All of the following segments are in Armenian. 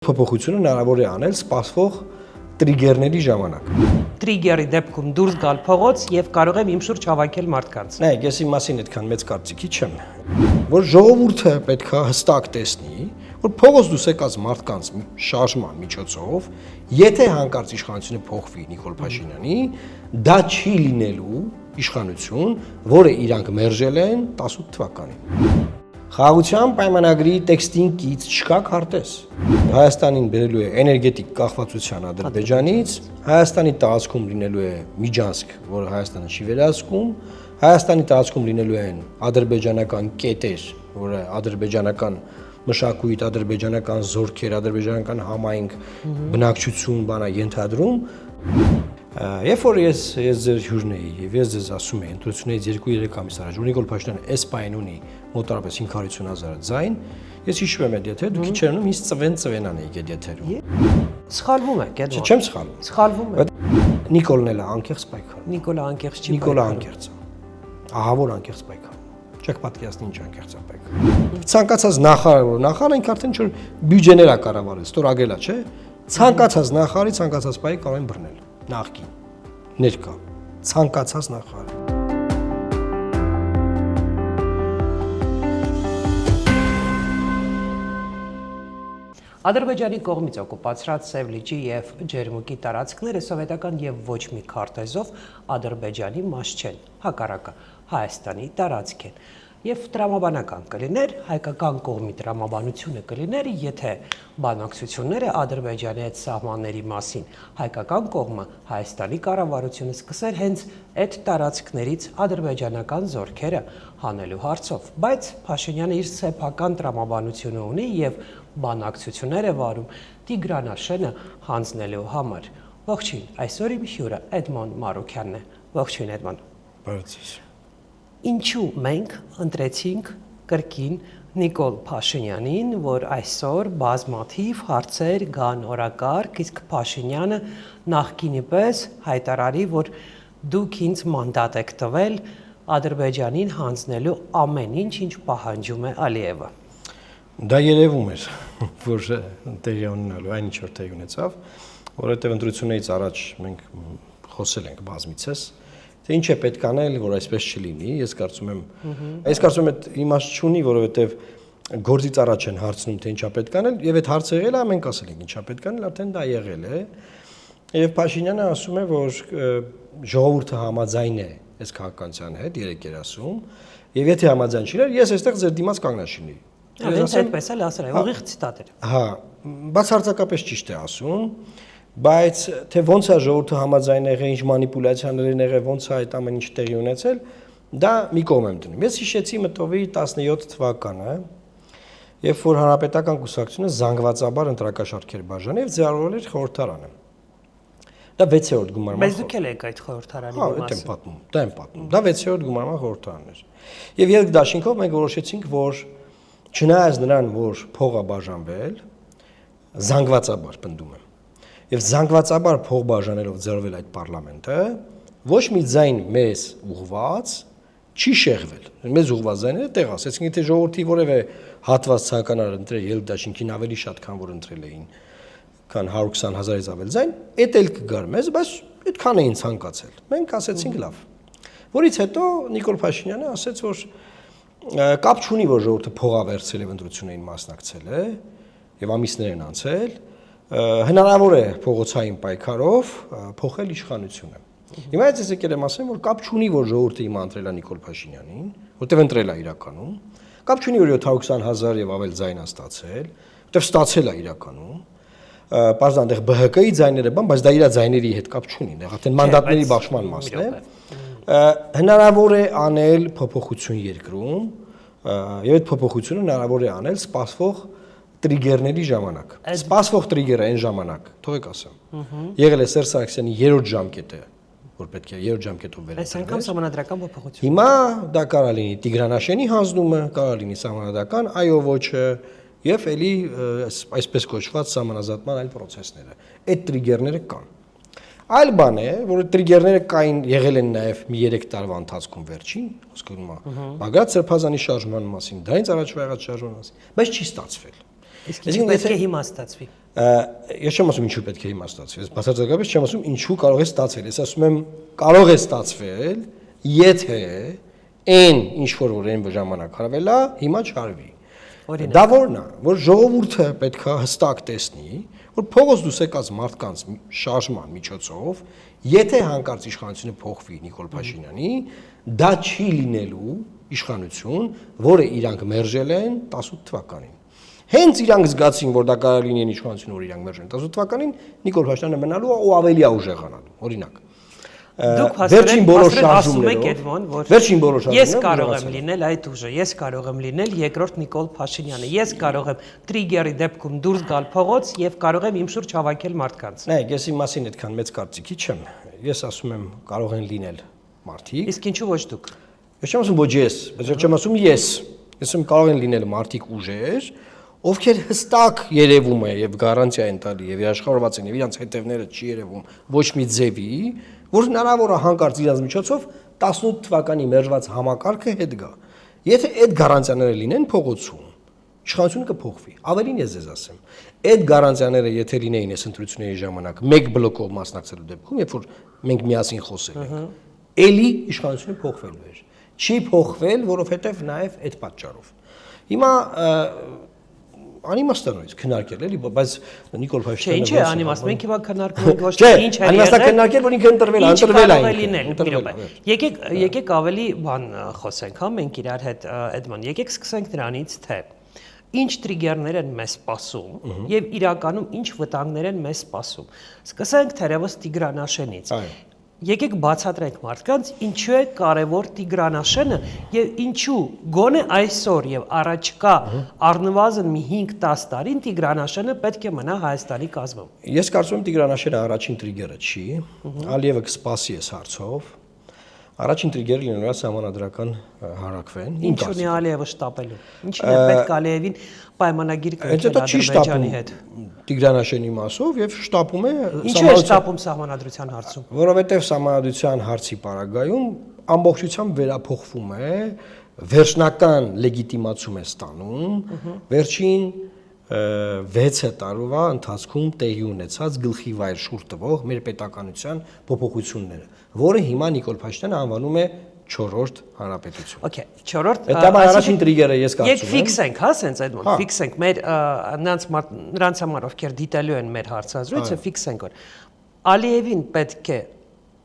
Փոփոխությունը հնարավոր է անել սպասվող տրիգերների ժամանակ։ Տրիգերի դեպքում դուրս գալ փողոց եւ կարող եմ իմ շուրջ հավաքել մարդկանց։ Նայեք, ես իմ մասին այդքան մեծ կարծիքի չեմ, որ ժողովուրդը պետքա հստակ տեսնի, որ փողոց դուրս եկած մարդկանց շարժման միջոցով, եթե հանկարծ իշխանությունը փոխվի Նիկոլ Փաշինյանի, դա չի լինելու իշխանություն, որը իրանք մերժել են 18 թվականին։ Խաղաղության պայմանագրի տեքստին կից չկա քարտեզ։ Հայաստանին բերելու է էներգետիկ կախվածության Ադրբեջանից, Հայաստանի տարածքում լինելու է Միջանցք, որը Հայաստանը չի վերահսկում, Հայաստանի տարածքում լինելու են ադրբեջանական կետեր, որը ադրբեջանական մշակույթ, ադրբեջանական զորքեր, ադրբեջանական համայնք, բնակչություն բանա ենթադրում։ Երբ որ ես ձեր հյուրն էի եւ ես ձեզ ասում եմ ընտրությունից 2-3 ամիս առաջ Նիկոլ Փաշինյանը էսպայն ունի մոտավորապես 550,000 ձայն, ես հիշում եմ այդ եթե դուք քիչ երնում ինձ ծվենան եք այդ եթերում։ Սխալվում եք, այդ Չեմ սխալվում։ Սխալվում եք։ Նիկոլն էլ անկեղծ պայքար։ Նիկոլը անկեղծ չի։ Նիկոլը անկեղծ է։ Ահա որ անկեղծ պայքար։ Չեք պատկերացնի ինչ անկեղծ է պայքար։ Ցանկացած նախարար ինք արդեն չէ բյուջեներ ա կառավարել, ստորագրելա, չէ։ Ցանկացած նախարարի ցանկացած պայքար կարող են բռնել։ Նախկին, ներկա, ցանկացած նախարար։ Ադրբեջանի կողմից օկուպացրած Սև լիճի եւ Ջերմուկի տարածքները սովետական եւ ոչ մի քարտեզով Ադրբեջանի մաս չեն, հակառակը Հայաստանի տարածք են։ Եվ տրամաբանական կլիներ, հայկական կողմի տրամաբանությունը կլիներ, եթե բանակցությունները Ադրբեջանի այդ սահմանների մասին հայկական կողմը Հայաստանի կառավարությունը սկսեր հենց այդ տարածքներից ադրբեջանական զորքերը հանելու հարցով, բայց Փաշինյանը իր սեփական տրամաբանությունը ունի եւ բանակցություններ է վարում Տիգրանաշենը հանձնելու համար։ Ողջույն, այսօր իմ հյուրը Էդմոն Մարուքյանն է։ Ողջույն Էդմոն։ Բարեցես։ Ինչու մենք ընտրեցինք կրկին Նիկոլ Փաշինյանին, որ այսօր բազմաթիվ հարցեր գան օրակարգ, իսկ Փաշինյանը նախկինի պես հայտարարի, որ դուք ինձ մանդատ եք տվել Ադրբեջանին հանձնելու ամեն ինչ, ինչ պահանջում է Ալիևը։ Դա երևում էր, որ տեղի ունենալու այն ինչ որ տեղի ունեցավ, որովհետև ընտրությունից առաջ մենք խոսել ենք բազմիցս, թե ինչ է պետք անել, որ այսպես չլինի, ես կարծում եմ այդ իմաստ չունի, որովհետև գործից առաջ են հարցնում, թե ինչա պետք անել, եւ այդ հարցը եղել է, մենք ասել ենք ինչա պետք անել, արդեն դա եղել է։ Եվ Փաշինյանը ասում է, որ ժողովուրդը համաձայն է այս քաղաքականության հետ, երեք էր ասում, եւ եթե համաձայն չի լիներ, ես այստեղ ձեր դիմաց կանգնած լինեի։ Հենց այդպես էլ ասել է, ուղիղ ցիտատ էր։ Հա, բացարձակապես ճիշտ է ասում, բայց թե ոնց է ժողովուրդը համաձայն եղել, ինչ մանիպուլյացիաներ են եղել, ոնց է այդ ամեն ինչ տեղի ունեցել, դա մի կողմ եմ դնում։ Ես հիշեցի մտովի 17 թվականը, երբ որ Հանրապետական կուսակցությունը զանգվածաբար ընտրակաշառքեր բաժանել եւ ձեռավորել էր խորհրդարանը։ Դա 6-րդ գումարման։ Բայց դուք էլ եք այդ խորհրդարանի մասը։ Հա, դա եմ պատմում։ Դա 6-րդ գումարման խորհրդարանն էր։ Եվ երկու դաշինքով մենք որոշեցինք, որ չնայած նրան, որ փողը բաժանվել, զանգվածաբար պնդում եմ։ Եվ զանգվածաբար փող բաժանելով ձեռվել այդ պարլամենտը, ոչ մի ձայն մեզ ուղված չի շեղվել։ Մեզ ուղված ձայները տեղ ասեցին, եթե ժողովրդի որևէ հատված ցանկանար ընտրել ելք դաշինքին ավելի շատ, քան որ ընտրել էին, քան 120,000-ից ավել ձայն, էդ էլ կգար մեզ, բայց այդքան էին ցանկացել։ Մենք ասեցինք լավ։ Որից հետո Նիկոլ Փաշինյանը ասեց, որ կապ չունի, որ ժողովուրդը փողա վերցրել եւ ընտրություններին մասնակցել է եւ ամիսներ են անցել, հնարավոր է փողոցային պայքարով փոխել իշխանությունը։ Հիմա ես եկել եմ ասեմ, որ կապ չունի, որ ժողովուրդը հիմա ընտրել է Նիկոլ Փաշինյանին, որտեվ ընտրել է իրականում, կապ չունի, որ 720,000 եւ ավել ձայն է ստացել, որտեվ ստացել է իրականում, բարձր այնտեղ ԲՀԿ-ի ձայները բան, բայց դա իր ձայների հետ կապ չունի, դա արդեն մանդատների բաշխման մասն է։ Հնարավոր է անել փոփոխություն երկրում, եւ այդ փոփոխությունը հնարավոր է անել սպասվող տրիգերների ժամանակ։ Սպասվող տրիգերը այն ժամանակ, թողեք ասեմ։ Եղել է Սերժ Սարգսյանի 3-րդ ժամկետը, որ պետք է 3-րդ ժամկետով վերել։ Այս անգամ սահմանադրական փոփոխություն։ Հիմա դա կարող լինի Տիգրանաշենի հանձնումը, կարող լինի սահմանադրական այո ոչը եւ էլի այսպես կոչված սահմանազատման այլ process-ները։ Այդ տրիգերները կան։ Այլ բան է, որ տրիգերները կային եղել են նաև մի 3 տարվա ընթացքում վերջին, խոսքում է Բագրատ Սրբազանի շարժման մասին, դա ինձ առաջվա եղած շարժման մասին, բայց չի ստացվել։ Իսկ ինչպես պետք է հիմա ստացվի։ Ես չեմ ասում ինչու պետք է հիմա ստացվի, ես բացարձակապես չեմ ասում ինչու կարող է ստացվել, ես ասում եմ կարող է ստացվել, եթե այն ինչ որ այն ժամանակ արվել է, հիմա չարվի։ Դա որն է, որ ժողովուրդը պետք է հստակ տեսնի, որ փողոց դուրս եկած մարդկանց շարժման միջոցով, եթե հանկարծ իշխանությունը փոխվի Նիկոլ Փաշինյանի, դա չի լինելու իշխանություն, որը իրանք մերժել են 18 թվականին։ Հենց իրանք զգացին, որ դա կարող լինի այն իշխանությունը, որ իրանք մերժել են 18 թվականին, Նիկոլ Փաշինյանը մնալու է ու ավելի է ուժեղանալու, օրինակ։ Դուք հասարակ ասում եք Էդմոն, որ ես կարող եմ լինել այդ ուժը, ես կարող եմ լինել երկրորդ Նիկոլ Փաշինյանը, ես կարող եմ տրիգերի դեպքում դուրս գալ փողոց եւ կարող եմ իմ շուրջ հավաքել մարդկանց։ Նայեք, ես իմ մասին այդքան մեծ կարծիքի չեմ։ Ես ասում եմ կարող են լինել մարդիկ։ Իսկ ինչու ոչ դուք։ Ես չեմ ասում ոչ ես, բայց չեմ ասում ես։ Ես ասում կարող են լինել մարդիկ ուժեր, ովքեր հստակ երևում է եւ գարանտիա են տալի եւ երաշխավորված են եւ իրանց հետևները չի երևում ոչ մի ձևի, որ հնարավոր է հանկարծ իրանց միջոցով 18 թվականի մերժված համակարգը հետ գա։ Եթե այդ գարանտիաները լինեն փողոցում, իշխանությունը կփոխվի։ Ավելին ես ձեզ ասեմ, այդ գարանտիաները եթե լինեին այս ընտրությունների ժամանակ մեկ բլոկով մասնակցելու դեպքում, երբ որ մենք միասին խոսել ենք, էլի իշխանությունը փոխվելու էր։ Չի փոխվել, որովհետեւ նաեւ այդ պատճառով։ Հիմա անիմաստանոց քննարկել էլի, բայց Նիկոլ Փաշինյանը Չէ, անիմաստ, մենք հիմա քննարկում ենք ոչ թե ինչ է եղել։ Անիմաստա քննարկել, որ ինքը ընտրվել է։ Եկեք ավելի բան խոսենք, հա, մենք իրար հետ Էդման, եկեք սկսենք նրանից, թե ինչ տրիգերներ են մեզ սպասում եւ իրականում ինչ վտանգներ են մեզ սպասում։ Սկսենք թերևս Տիգրանաշենից։ Եկեք բացատրենք մարդկանց ինչու է կարևոր Տիգրանաշենը եւ ինչու գոնե այսօր եւ առաջկա առնվազն մի 5-10 տարին Տիգրանաշենը պետք է մնա Հայաստանի կազմում։ Ես կարծում եմ Տիգրանաշենը առաջին տրիգերը չի, Ալիևը կսպասի այս հարցով։ Առաջին տրիգերը լինելու է սահմանադրական հարակվեն։ Ինչ ունի Ալիևը շտապելու։ Ինչին է պետք Ալիևին պայմանագիր կնքել Ադրբեջանի հետ։ Տիգրանաշենի մասով եւ շտապում է Ինչու է շտապում սահմանադրության հարցում։ Որովհետեւ սահմանադրության հարցի պարագայում ամբողջությամբ վերափոխվում է, վերջնական լեգիտիմացում է ստանում վերջին 6 տարվա ընթացքում տեղի ունեցած գլխի վայր շուրջ տվող մեր պետականության փոփոխությունները, որը հիմա Նիկոլ Փաշինյանը անվանում է 4-րդ հանրապետություն։ Okay, 4-րդ։ Դա առաջին տրիգերը ես կարծում եմ։ Եկ ֆիքսենք, հա, սենց Էդմոն, ֆիքսենք մեր նրանց համար, ովքեր դիտելու են մեր հարցազրույցը, ֆիքսենք որ Ալիևին պետք է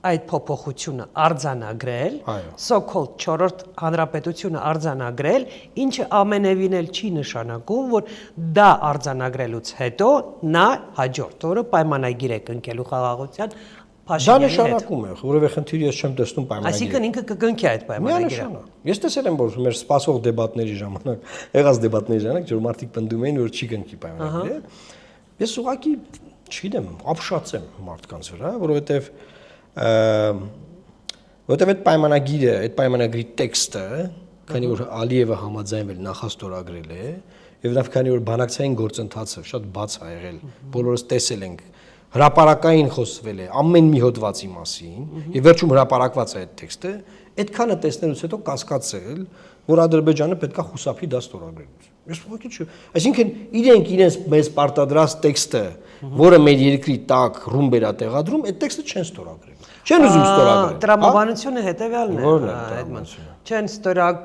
այդ փոփոխությունը արձանագրել, so-called 4-րդ հանրապետությունը արձանագրել, ինչը ամենևին էլ չի նշանակում, որ դա արձանագրելուց հետո նա հաջորդ օրը պայմանագիր է կնքելու խաղաղության Փաշինյանի հետ։ Դա նշանակում է, որովհետեւ խնդիրը ես չեմ տեսնում պայմանագիրը։ Այսինքն ինքը կգնքի այդ պայմանագիրը։ Ես տեսել եմ, որ մեր սպասող դեբատների ժամանակ, եղած դեբատների ժամանակ, որ մարդիկ պնդում էին, որ չի գնքի պայմանագիրը։ Ես ուղղակի, չգիտեմ, ապշած եմ մարդկանց վրա, որովհետեւ այդ պայմանագիրը, այդ պայմանագրի տեքստը, քանի որ Ալիևը համաձայնվել նախաստորագրել է, եւ նաեւ քանի որ բանակցային գործընթացը շատ բաց ա եղել, բոլորս տեսել ենք, հրապարակային խոսվել է ամեն մի հոդվածի մասին, եւ վերջում հրապարակված է այդ տեքստը, այդքանը տեսնելուց հետո կասկածել, որ Ադրբեջանը պետքա խուսափի դա ստորագրելուց։ Ես ուղղակի չէ։ Այսինքն իրենք իրենց մեզ պարտադրած տեքստը, որը մեր երկրի տակ ռումբեր է տեղադրում, այդ տեքստը չեն ստորագրել։ Չեն ուզում ստորագրել։ Տրամաբանությունը հետեւյալն է։ Չեն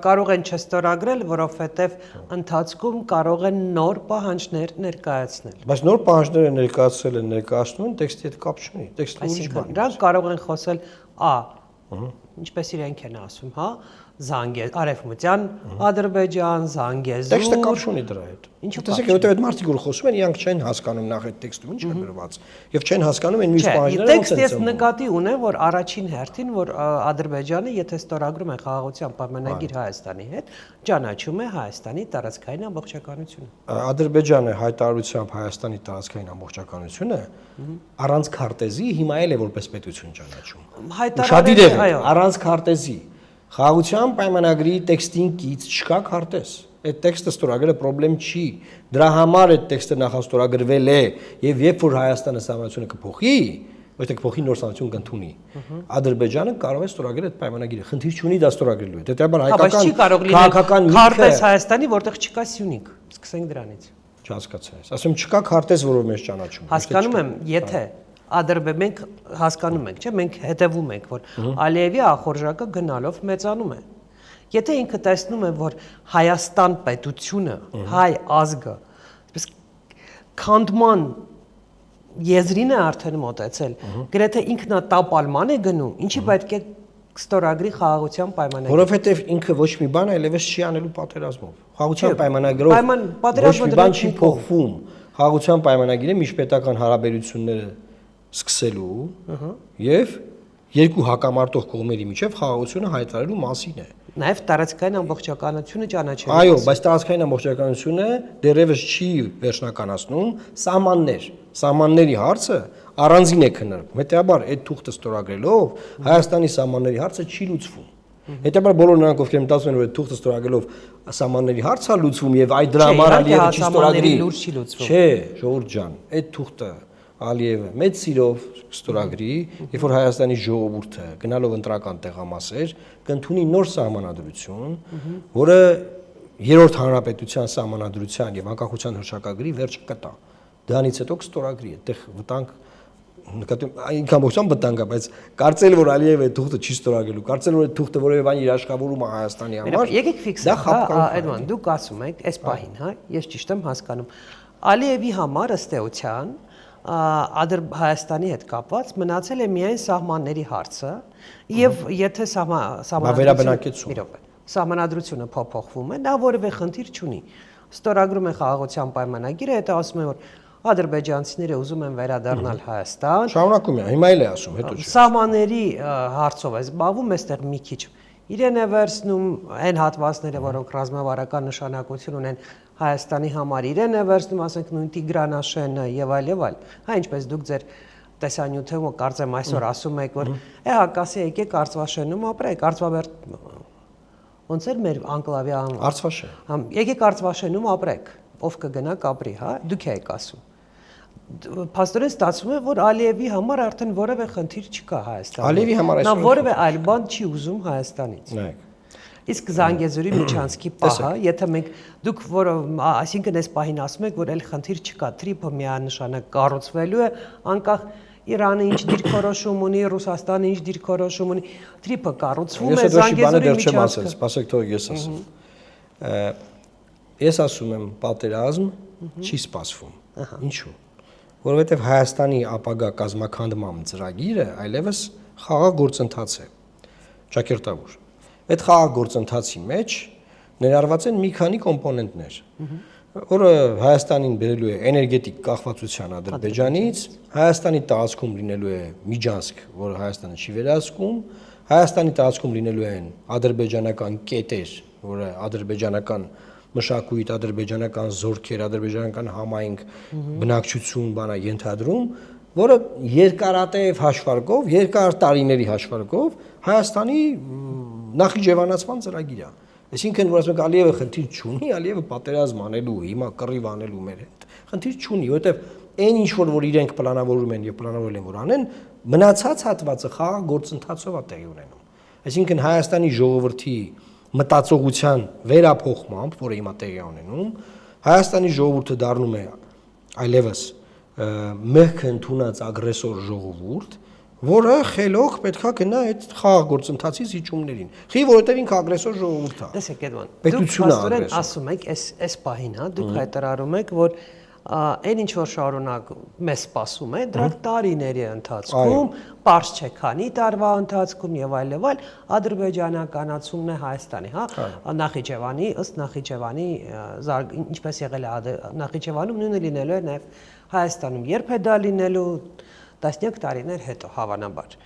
կարող են չստորագրել, որովհետեւ ընթացքում կարող են նոր պահանջներ ներկայացնել։ Բայց նոր պահանջները ներկայացել են, ներկայացնում են, տեքստի հետ կապ չունի, տեքստը ուրիշ բան է։ Նրանք կարող են խոսել ինչպես իրենք են ասում, հա, Զանգեզ, Արևմտյան Ադրբեջան, Զանգեզուր։ Տեքստը կապ չունի դրա հետ։ Ինչու՞ տեսեք, որովհետև այդ մարդիկ որ խոսում են, իրանք չեն հասկանում նախ այդ տեքստը ինչ է գրված, եւ չեն հասկանում այն մյուս պահանջները ոնց են ծնվում։ Տեքստը նկատի ունեմ, որ առաջին հերթին, որ Ադրբեջանը, եթե ստորագրում է խաղաղության պայմանագիր Հայաստանի հետ, ճանաչում է Հայաստանի տարածքային ամբողջականությունը։ Ադրբեջանը հայտարարությամբ Հայաստանի տարածքային ամբողջականությունը առանց քարտեզի հիմա էլ է որպես պետություն ճանաչում։ Հայտարարել է, այո, առանց քարտեզի։ Խաղաղության պայմանագրի տեքստին կից չկա քարտեզ։ Այդ տեքստը ստորագրելը խնդրեմ չի։ Դրա համար այդ տեքստը նախաստորագրվել է եւ երբ որ Հայաստանը սահմանությունը կփոխի, ոչ թե կփոխի նոր սահմանություն կընդունի, Ադրբեջանը կարող է ստորագրել այդ պայմանագիրը։ Խնդիր չունի դա ստորագրելու հետ։ Հետեւաբար հայկական քաղաքական քարտեզ Հայաստանի, որտեղ չկա Սյունիք։ Սկսենք դրանից։ Չհասկացա ես։ Ասում չկա քարտեզ, որով մեզ ճանաչում։ Հասկանում եմ, եթե մենք հասկանում ենք, չէ՞, մենք հետևում ենք, որ Ալիևի ախորժակը գնալով մեծանում է։ Եթե ինքը տեսնում է, որ Հայաստան պետությունը, հայ ազգը, այսպես քանդման եզրին է արդեն մոտեցել, գրեթե ինքնատապալման է գնում, ինչի պետք է ստորագրի խաղաղության պայմանագիր։ Որովհետև ինքը ոչ մի բան այլևս չի անելու պատերազմով։ Խաղաղության պայմանագրով պատերազմը ոչ մի բան չի փոխվում։ Խաղաղության պայմանագիրը միջպետական հարաբերությունները սկսելու եւ երկու հակամարտող կողմերի միջև խաղաղությունը հայտարարելու մասին է։ Նաև տարածքային ամբողջականությունը ճանաչելու։ Այո, բայց տարածքային ամբողջականությունը դեռևս չի վերջնականացնում սահմանների հարցը առանձին է քննարկվում։ Հետեւաբար այդ թուղթը ստորագրելով Հայաստանի սահմանների հարցը չի լուծվում։ Հետեւաբար բոլոր նրանք, ովքեր մտածում են, որ այդ թուղթը ստորագրելով սահմանների հարցը լուծվում եւ այդ դրա համար Ալիևը չի ստորագրի։ Չէ, ժողովուրդ ջան, այդ թուղթը Ալիևը մեծ սիրով ստորագրի, երբ որ Հայաստանի ժողովուրդը գնալով ընտրական տեղամասեր կընդունի նոր սահմանադրություն, որը երրորդ հանրապետության սահմանադրության եւ անկախության հռչակագրի վերջը կտա։ Դրանից հետո կստորագրի, այդտեղ վտանգ այնքան բողջան վտանգ է, բայց կարծել որ Ալիևը այդ թուղթը չի ստորագրելու, կարծել որ այդ թուղթը որևէ բան իր աշխատավորում է Հայաստանի համար։ Եկեք ֆիքսենք, Էդման, դուք ասում եք, այս պահին, հա, ես ճիշտ եմ հասկանում։ Ալիևի համար ըստ էության Հայաստանի հետ կապված մնացել է միայն սահմանների հարցը եւ եթե սահմանադրությունը փոփոխվում է, նա որևէ խնդիր չունի։ Ստորագրում է խաղաղության պայմանագիրը, հետո ասում է որ ադրբեջանցիները ուզում են վերադառնալ Հայաստան։ Շարունակում է, հիմա էլ է ասում, հետո չէ։ Սահմանների հարցով է զբաղվում, այստեղ մի քիչ իրեն է վերցնում այն հատվածները, որոնք ռազմավարական նշանակություն ունեն Հայաստանի համար, իրեն է վերցնում, ասենք նույն Տիգրանաշենը եւ այլ եւ այլ։ Հա ինչպես դուք ձեր տեսանյութում կարծեմ այսօր ասում եք, որ հակասի եկեք Արծվաշենում ապրեք, ոնց էր մեր անկլավի Արծվաշեն։ Հա, եկեք Արծվաշենում ապրեք, ով կգնա կապրի, հա, դուք եք ասում։ Փաստորեն ստացվում է, որ Ալիևի համար արդեն որևէ խնդիր չկա Հայաստանում։ Ալիևի համար նա որևէ այլ բան չի ուզում Հայաստանից։ Նայեք։ Իսկ Զանգեզուրի միջանցքի պահը, եթե մենք դուք որ այսինքն այս պահին ասում եք, որ այլ խնդիր չկա, Թրիփը միանշանակ կառուցվելու է, անկախ Իրանը ինչ դիրքորոշում ունի, Ռուսաստանը ինչ դիրքորոշում ունի, Թրիփը կառուցվում է Զանգեզուրի միջանցքը։ Սպասեք թող ես ասեմ։ Ես ասում եմ, պատերազմ չի սպասվում։ Ինչու՞։ Որովհետև Հայաստանի ապագա կազմաքանդման ծրագիրը այլևս խաղաղ գործընթաց է։ Ճակերտավոր։ Այդ խաղաղ գործընթացի մեջ ներառված են մի քանի կոմպոնենտներ, որը Հայաստանին բերելու է էներգետիկ կախվածության Ադրբեջանից, Հայաստանի տարածքում լինելու է միջանցք, որը Հայաստանը չի վերահսկում, Հայաստանի տարածքում լինելու են ադրբեջանական կետեր, որը ադրբեջանական մշակույթ, ադրբեջանական զորքեր, ադրբեջանական համայնք, բնակչություն բանա ենթադրում, որը երկարատև հաշվարկով, երկար տարիների հաշվարկով Հայաստանի նախիջևանացման ծրագիր է։ Այսինքն, որ ասենք Ալիևը խնդիր չունի, Ալիևը պատերազմ անելու, հիմա կռիվ անելու մեր հետ, խնդիր չունի, որովհետև այն ինչ որ իրենք պլանավորում են եւ պլանավորել են որ անեն, մնացած հատվածը խաղաղ գործընթացով է տեղի ունենում։ Այսինքն Հայաստանի ժողովրդի մտածողության վերափոխմամբ, որը հիմա տեղի ունենում, Հայաստանի ժողովուրդը դառնում է այլևս մեղք ընդունած ագրեսոր ժողովուրդ, որը խելոք պետքա գնա այդ խաղաղ գործընթացի զիջումներին։ Խի որովհետև ինքը ագրեսոր ժողովուրդ է։ Տեսեք, Էդման, պետությունը ագրեսոր։ Ասում եք, այս պահին, հա, դուք հայտարարում եք, որ այն ինչ որ շարունակ մեզ սպասում է, դրանք տարիների ընթացքում, པարզ չէ քանի տարվա ընթացքում եւ այլ, ադրբեջանականացումն է Հայաստանի, հա, Նախիջևանի, ըստ Նախիջևանի, ինչպես եղել է Նախիջևանում, նույնը լինելու է նաեւ Հայաստանում։ Երբ է դա լինելու, տասնյակ տարիներ հետո հավանաբար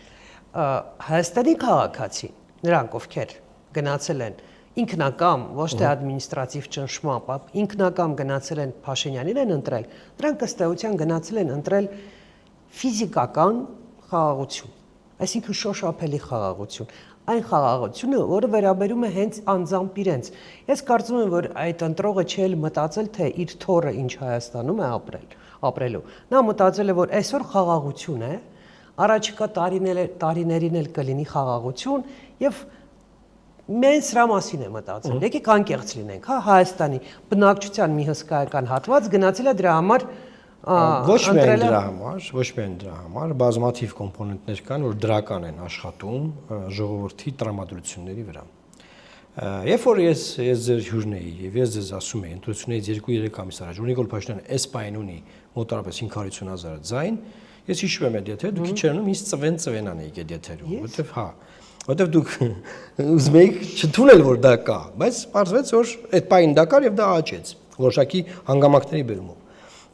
Հայաստանի քաղաքացին, նրանք ովքեր գնացել են ինքնակամ, ոչ թե ադմինիստրատիվ ճնշմամբ, ինքնակամ գնացել են Փաշինյանին են ընտրել, դրանք ըստ էության գնացել են ընտրել ֆիզիկական խաղաղություն, այսինքն շոշափելի խաղաղություն, այն խաղաղությունը, որը վերաբերում է հենց անձամբ իրենց։ Ես կարծում եմ, որ այդ ընտրողը չի էլ մտածել, թե իր թոռը ինչ Հայաստանում է ապրելու։ Նա մտածել է, որ այսօր խաղաղություն է, առաջիկա տարիներին էլ կլինի խաղաղություն եւ Մենք սրա մասին եմ մտածել։ Եկեք անկեղծ լինենք, հա, Հայաստանի բնակչության մի հսկայական հատված գնացել է դրա համար ոչ միայն դրա համար, բազմաթիվ կոմպոնենտներ կան, որ դրական են աշխատում ժողովրդի տրամադրությունների վրա։ Երբ որ ես ձեր հյուրն էի եւ ես ձեզ ասում եի ընտրությունից 2-3 ամիս առաջ, որ Նիկոլ Փաշինյանը այս պայն ունի մոտավորապես 550,000 ձայն, ես հիշում եմ այդ եթե դուք քիչ երանում ինձ ծվենան եք այդ եթերում, որովհետեւ հա, որովհետեւ դուք ուզում եք չթունել որ դա կա, բայց պարզվեց որ այդ պայն դա կար եւ դա աճեց, որոշակի հանգամանքների բերումով։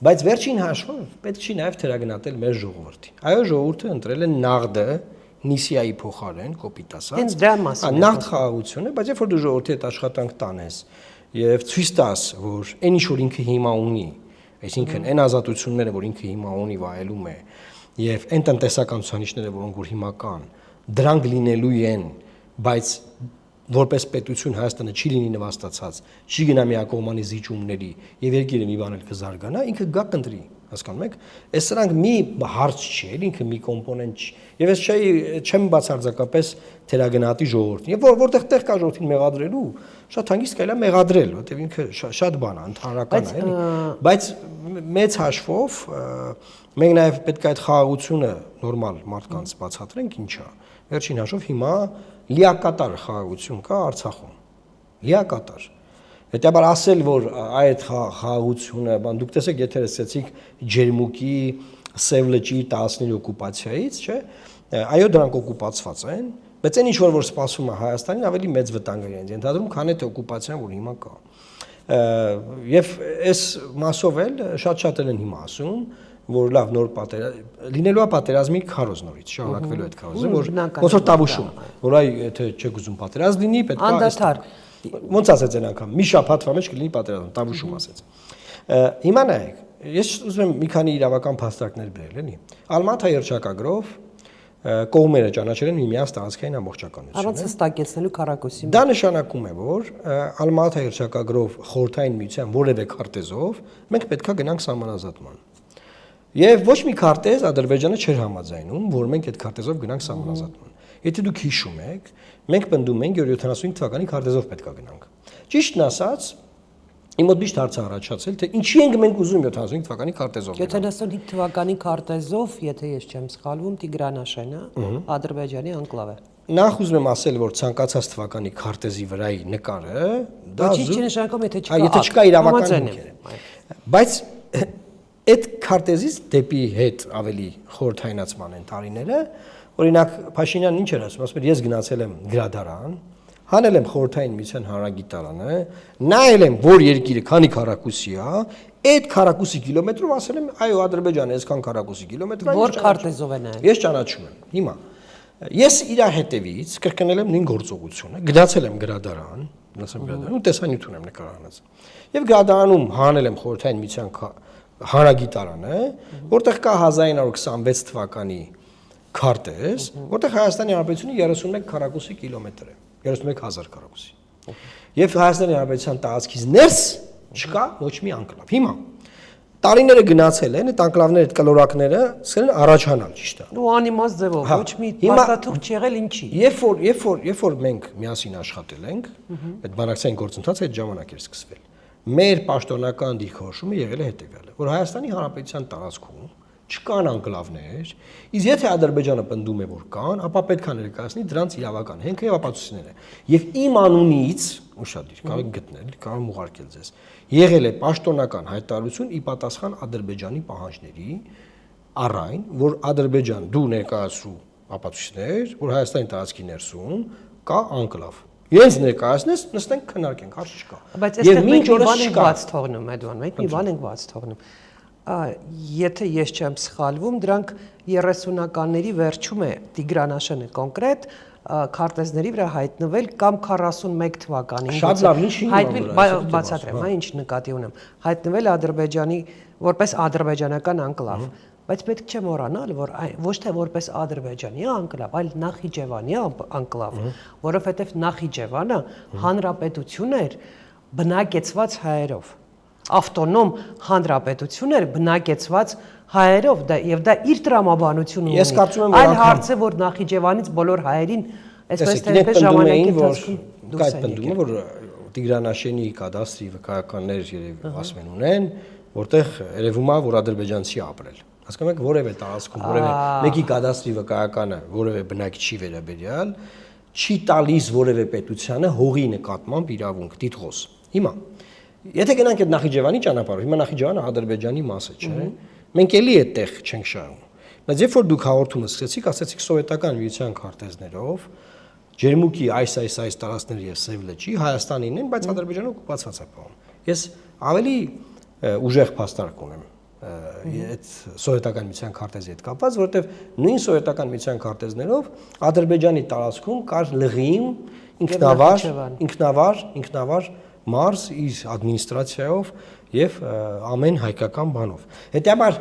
Բայց վերջին հաշվով պետք չի նաեւ թերագնահատել մեր ժողովրդին։ Այո, ժողովուրդը ընտրել է նաղդը Նիսիայի փոխարեն, կոպիտ ասած։ Հենց դրա մասին։ Նաղդ խաղաղությունը, բայց երբ որ դու ժողովրդի հետ աշխատանք տանես եւ ցույց տաս, որ այն ինչ որ ինքը հիմա ունի, այսինքն այն ազատությունները, որ ինքը հիմա ունի, վայելում է, եւ այն տնտեսական ցուցանիշները, որոնք որ հիմա կան, դրանք լինելու են, բայց որպես պետություն Հայաստանը չի լինի նվաստացած, չի գնա միակողմանի զիջումների եւ երկիրը մի բան էլ կզարգանա, ինքը գա կընտրի, հասկանում եք։ Այս սրանք մի հարց չի, ինքը մի կոմպոնենտ չի։ Եվ ես չեմ բացարձակապես թերագնահատի ժողովրդին։ Եվ որտեղ տեղ կա ժողովրդին մեղադրելու, շատ հանգիստ կարելի է մեղադրել, որտեղ ինքը շատ բան է, ընդհանրական է, էլի։ Բայց մեծ հաշվով մենք նաեւ պետք է այդ խաղաղությունը նորմալ մարդկանց բացատրենք, ինչա։ Վերջին հաշվով հիմա լիակատար խաղաղություն կա Արցախում։ Լիակատար։ Հետաբար ասել, որ այդ խաղաղությունը, բան դուք տեսեք, եթե ասեցիք Ջերմուկի, Սև լճի 19 օկուպացիայից, չէ՞, այո, դրանք օկուպացված են, բայց այն ինչ որ սպասում է Հայաստանին, ավելի մեծ վտանգ է իրենց ենթադրում, քան այդ օկուպացիան, որ հիմա կա։ Եվ այս մասով էլ շատ են հիմա ասում, որ լավ նոր լինելու է պատերազմի քարոզ նորից, շարունակվելու այդ քարոզը, որ ոնց որ տավուշում, որ այ եթե չեք ուզում պատերազմ լինի, պետք է անդադար ոնց ասեց այն անգամ, մի շաբաթվա մեջ կլինի պատերազմ, տավուշում ասեց։ Հիմա նայեք, ես ուզում եմ մի քանի իրավական փաստարկներ բերել, էլի։ Ալմաթա երճակագրով կողմերը ճանաչել են միմյանց տարածքային ամբողջականությունը։ Առանց հստակեցնելու քառակուսի։ Դա նշանակում է, որ Ալմաթա երճակագրով խորհրդային միության որևէ քարտեզով մենք պետքա գնանք սահմանազատման։ Եվ ոչ մի քարտեզ Ադրբեջանը չէր համաձայնում, որ մենք այդ քարտեզով գնանք սահմանազատման։ Եթե դուք հիշում եք, մենք պնդում ենք, որ 75 թվականի քարտեզով պետքա գնանք։ Ճիշտն ասած, իմ մոտ միշտ հարց է առաջացել, թե ինչի ենք մենք ուզում 75 թվականի քարտեզով։ 75 թվականի քարտեզով, եթե ես չեմ սխալվում, Տիգրանաշենը Ադրբեջանի անկլավ է։ Նախ ուզում եմ ասել, որ ցանկացած թվականի քարտեզի վրայի նկարը դա չի նշանակում, եթե չկա իրավական հիմքեր։ Բայց այդ քարտեզից դեպի հետ ավելի խորհրդայնացման են տարիները, օրինակ Փաշինյանն ինչ էր ասում, էր ես գնացել եմ գրադարան, հանել եմ խորհրդային միության հանրագիտարանը, նայել եմ, որ երկիրը քանի քառակուսի է, այդ քառակուսի կիլոմետրով ասել եմ, այո, Ադրբեջանը այսքան քառակուսի կիլոմետր է, որ քարտեզով է նայել։ Ես ճանաչում եմ։ Հիմա ես իր հետևից կրկնել եմ նույն գործողությունը, գնացել եմ գրադարան, ու տեսանյութ ունեմ նկարահանած։ Եվ գրադարանում հանել եմ խորհրդային միության հանրագիտարանը, որտեղ կա 1926 թվականի քարտեզ, որտեղ Հայաստանի Հանրապետությունը 31 քառակուսի կիլոմետր է, 31000 քառակուսի։ Եվ Հայաստանի Հանրապետության տարածքից ներս չկա ոչ մի անկլավ։ Հիմա տարիները գնացել են, այդ անկլավները, այդ կլորակները սկսել են առաջանալ, ճիշտ է։ Ու անիմաստ ձևով, ոչ մի փաստաթուղթ չեղել ինչի։ Երբ որ մենք միասին աշխատել ենք, այդ բանակցային գործընթացը այդ ժամանակ էր սկսվել։ Մեր պաշտոնական դիրքորոշումը եղել է հետևյալը, որ Հայաստանի Հանրապետության տարածքում չկան անկլավներ, իսկ եթե Ադրբեջանը պնդում է, որ կան, ապա պետք է ներկայացնի դրանց իրավական հենքը եւ ապացույցները։ Եվ իմ անունից, ուշադիր, կարող եք գտնել, կարող եմ ուղարկել ձեզ, եղել է պաշտոնական հայտարարություն ի պատասխան Ադրբեջանի պահանջների առայն, որ Ադրբեջան դու ներկայացրու ապացույցներ, որ Հայաստանի տարածքի ներսում կա անկլավ։ Ես ներկայացնես, նստենք քննարկենք, հարց չկա։ Բայց այստեղ մենք մի բան ենք բաց թողնում, Էդուան, մենք մի բան ենք բաց թողնում։ Եթե ես չեմ սխալվում, դրանք 30-ականների վերջում է Տիգրանաշենը կոնկրետ քարտեզների վրա հայտնվել կամ 41 թվականին։ Շատ լավ, ինչ բացատրեմ, հա, ինչ նկատի ունեմ։ Հայտնվել Ադրբեջանի որպես ադրբեջանական անկլավ։ Բայց պետք չէ մոռանալ, որ ոչ թե որպես Ադրբեջանի անկլավ, այլ Նախիջևանի անկլավ, որովհետև Նախիջևանը հանրապետություն էր բնակեցված հայերով, ավտոնոմ հանրապետություն էր բնակեցված հայերով, եւ դա իր տրամաբանություն ունի։ Այլ հարց է, որ Նախիջևանից բոլոր հայերին այսպես թե այնպես ժամանակի ընթացքում Կա այդ պնդումը, որ Տիգրանաշենի կադաստրի վկայականներ երևի ասում են ունեն, որտեղ երևում է, որ ադրբեջանցի ապրել։ Հասկանում եք, որևէ տարածքում, որևէ մեկի կադաստրի վկայականը որևէ բնակչի վերաբերյալ չի տալիս որևէ պետությանը հողի նկատմամբ իրավունք, տիտղոս։ Հիմա, եթե գնանք այդ Նախիջևանի ճանապարհով, հիմա Նախիջևանը Ադրբեջանի մաս է, չէ՞։ Մենք էլի այդտեղ չենք շարում։ Բայց երբ որ դուք հաղորդումը սկսեցիք, ասացիք սովետական միության քարտեզներով Ջերմուկի այս տարածքները եւ Սև լճի Հայաստանին են, բայց Ադրբեջանը օկուպացված է պահում։ Ես ավելի ուժեղ փաստարկ ունեմ այդ սովետական միության քարտեզի հետ կապված, որովհետեւ նույն սովետական միության քարտեզներով Ադրբեջանի տարածքում կար լղիմ, ինքնավար մարզ իր ադմինիստրացիայով եւ ամեն հայկական բանով։ Հետեւաբար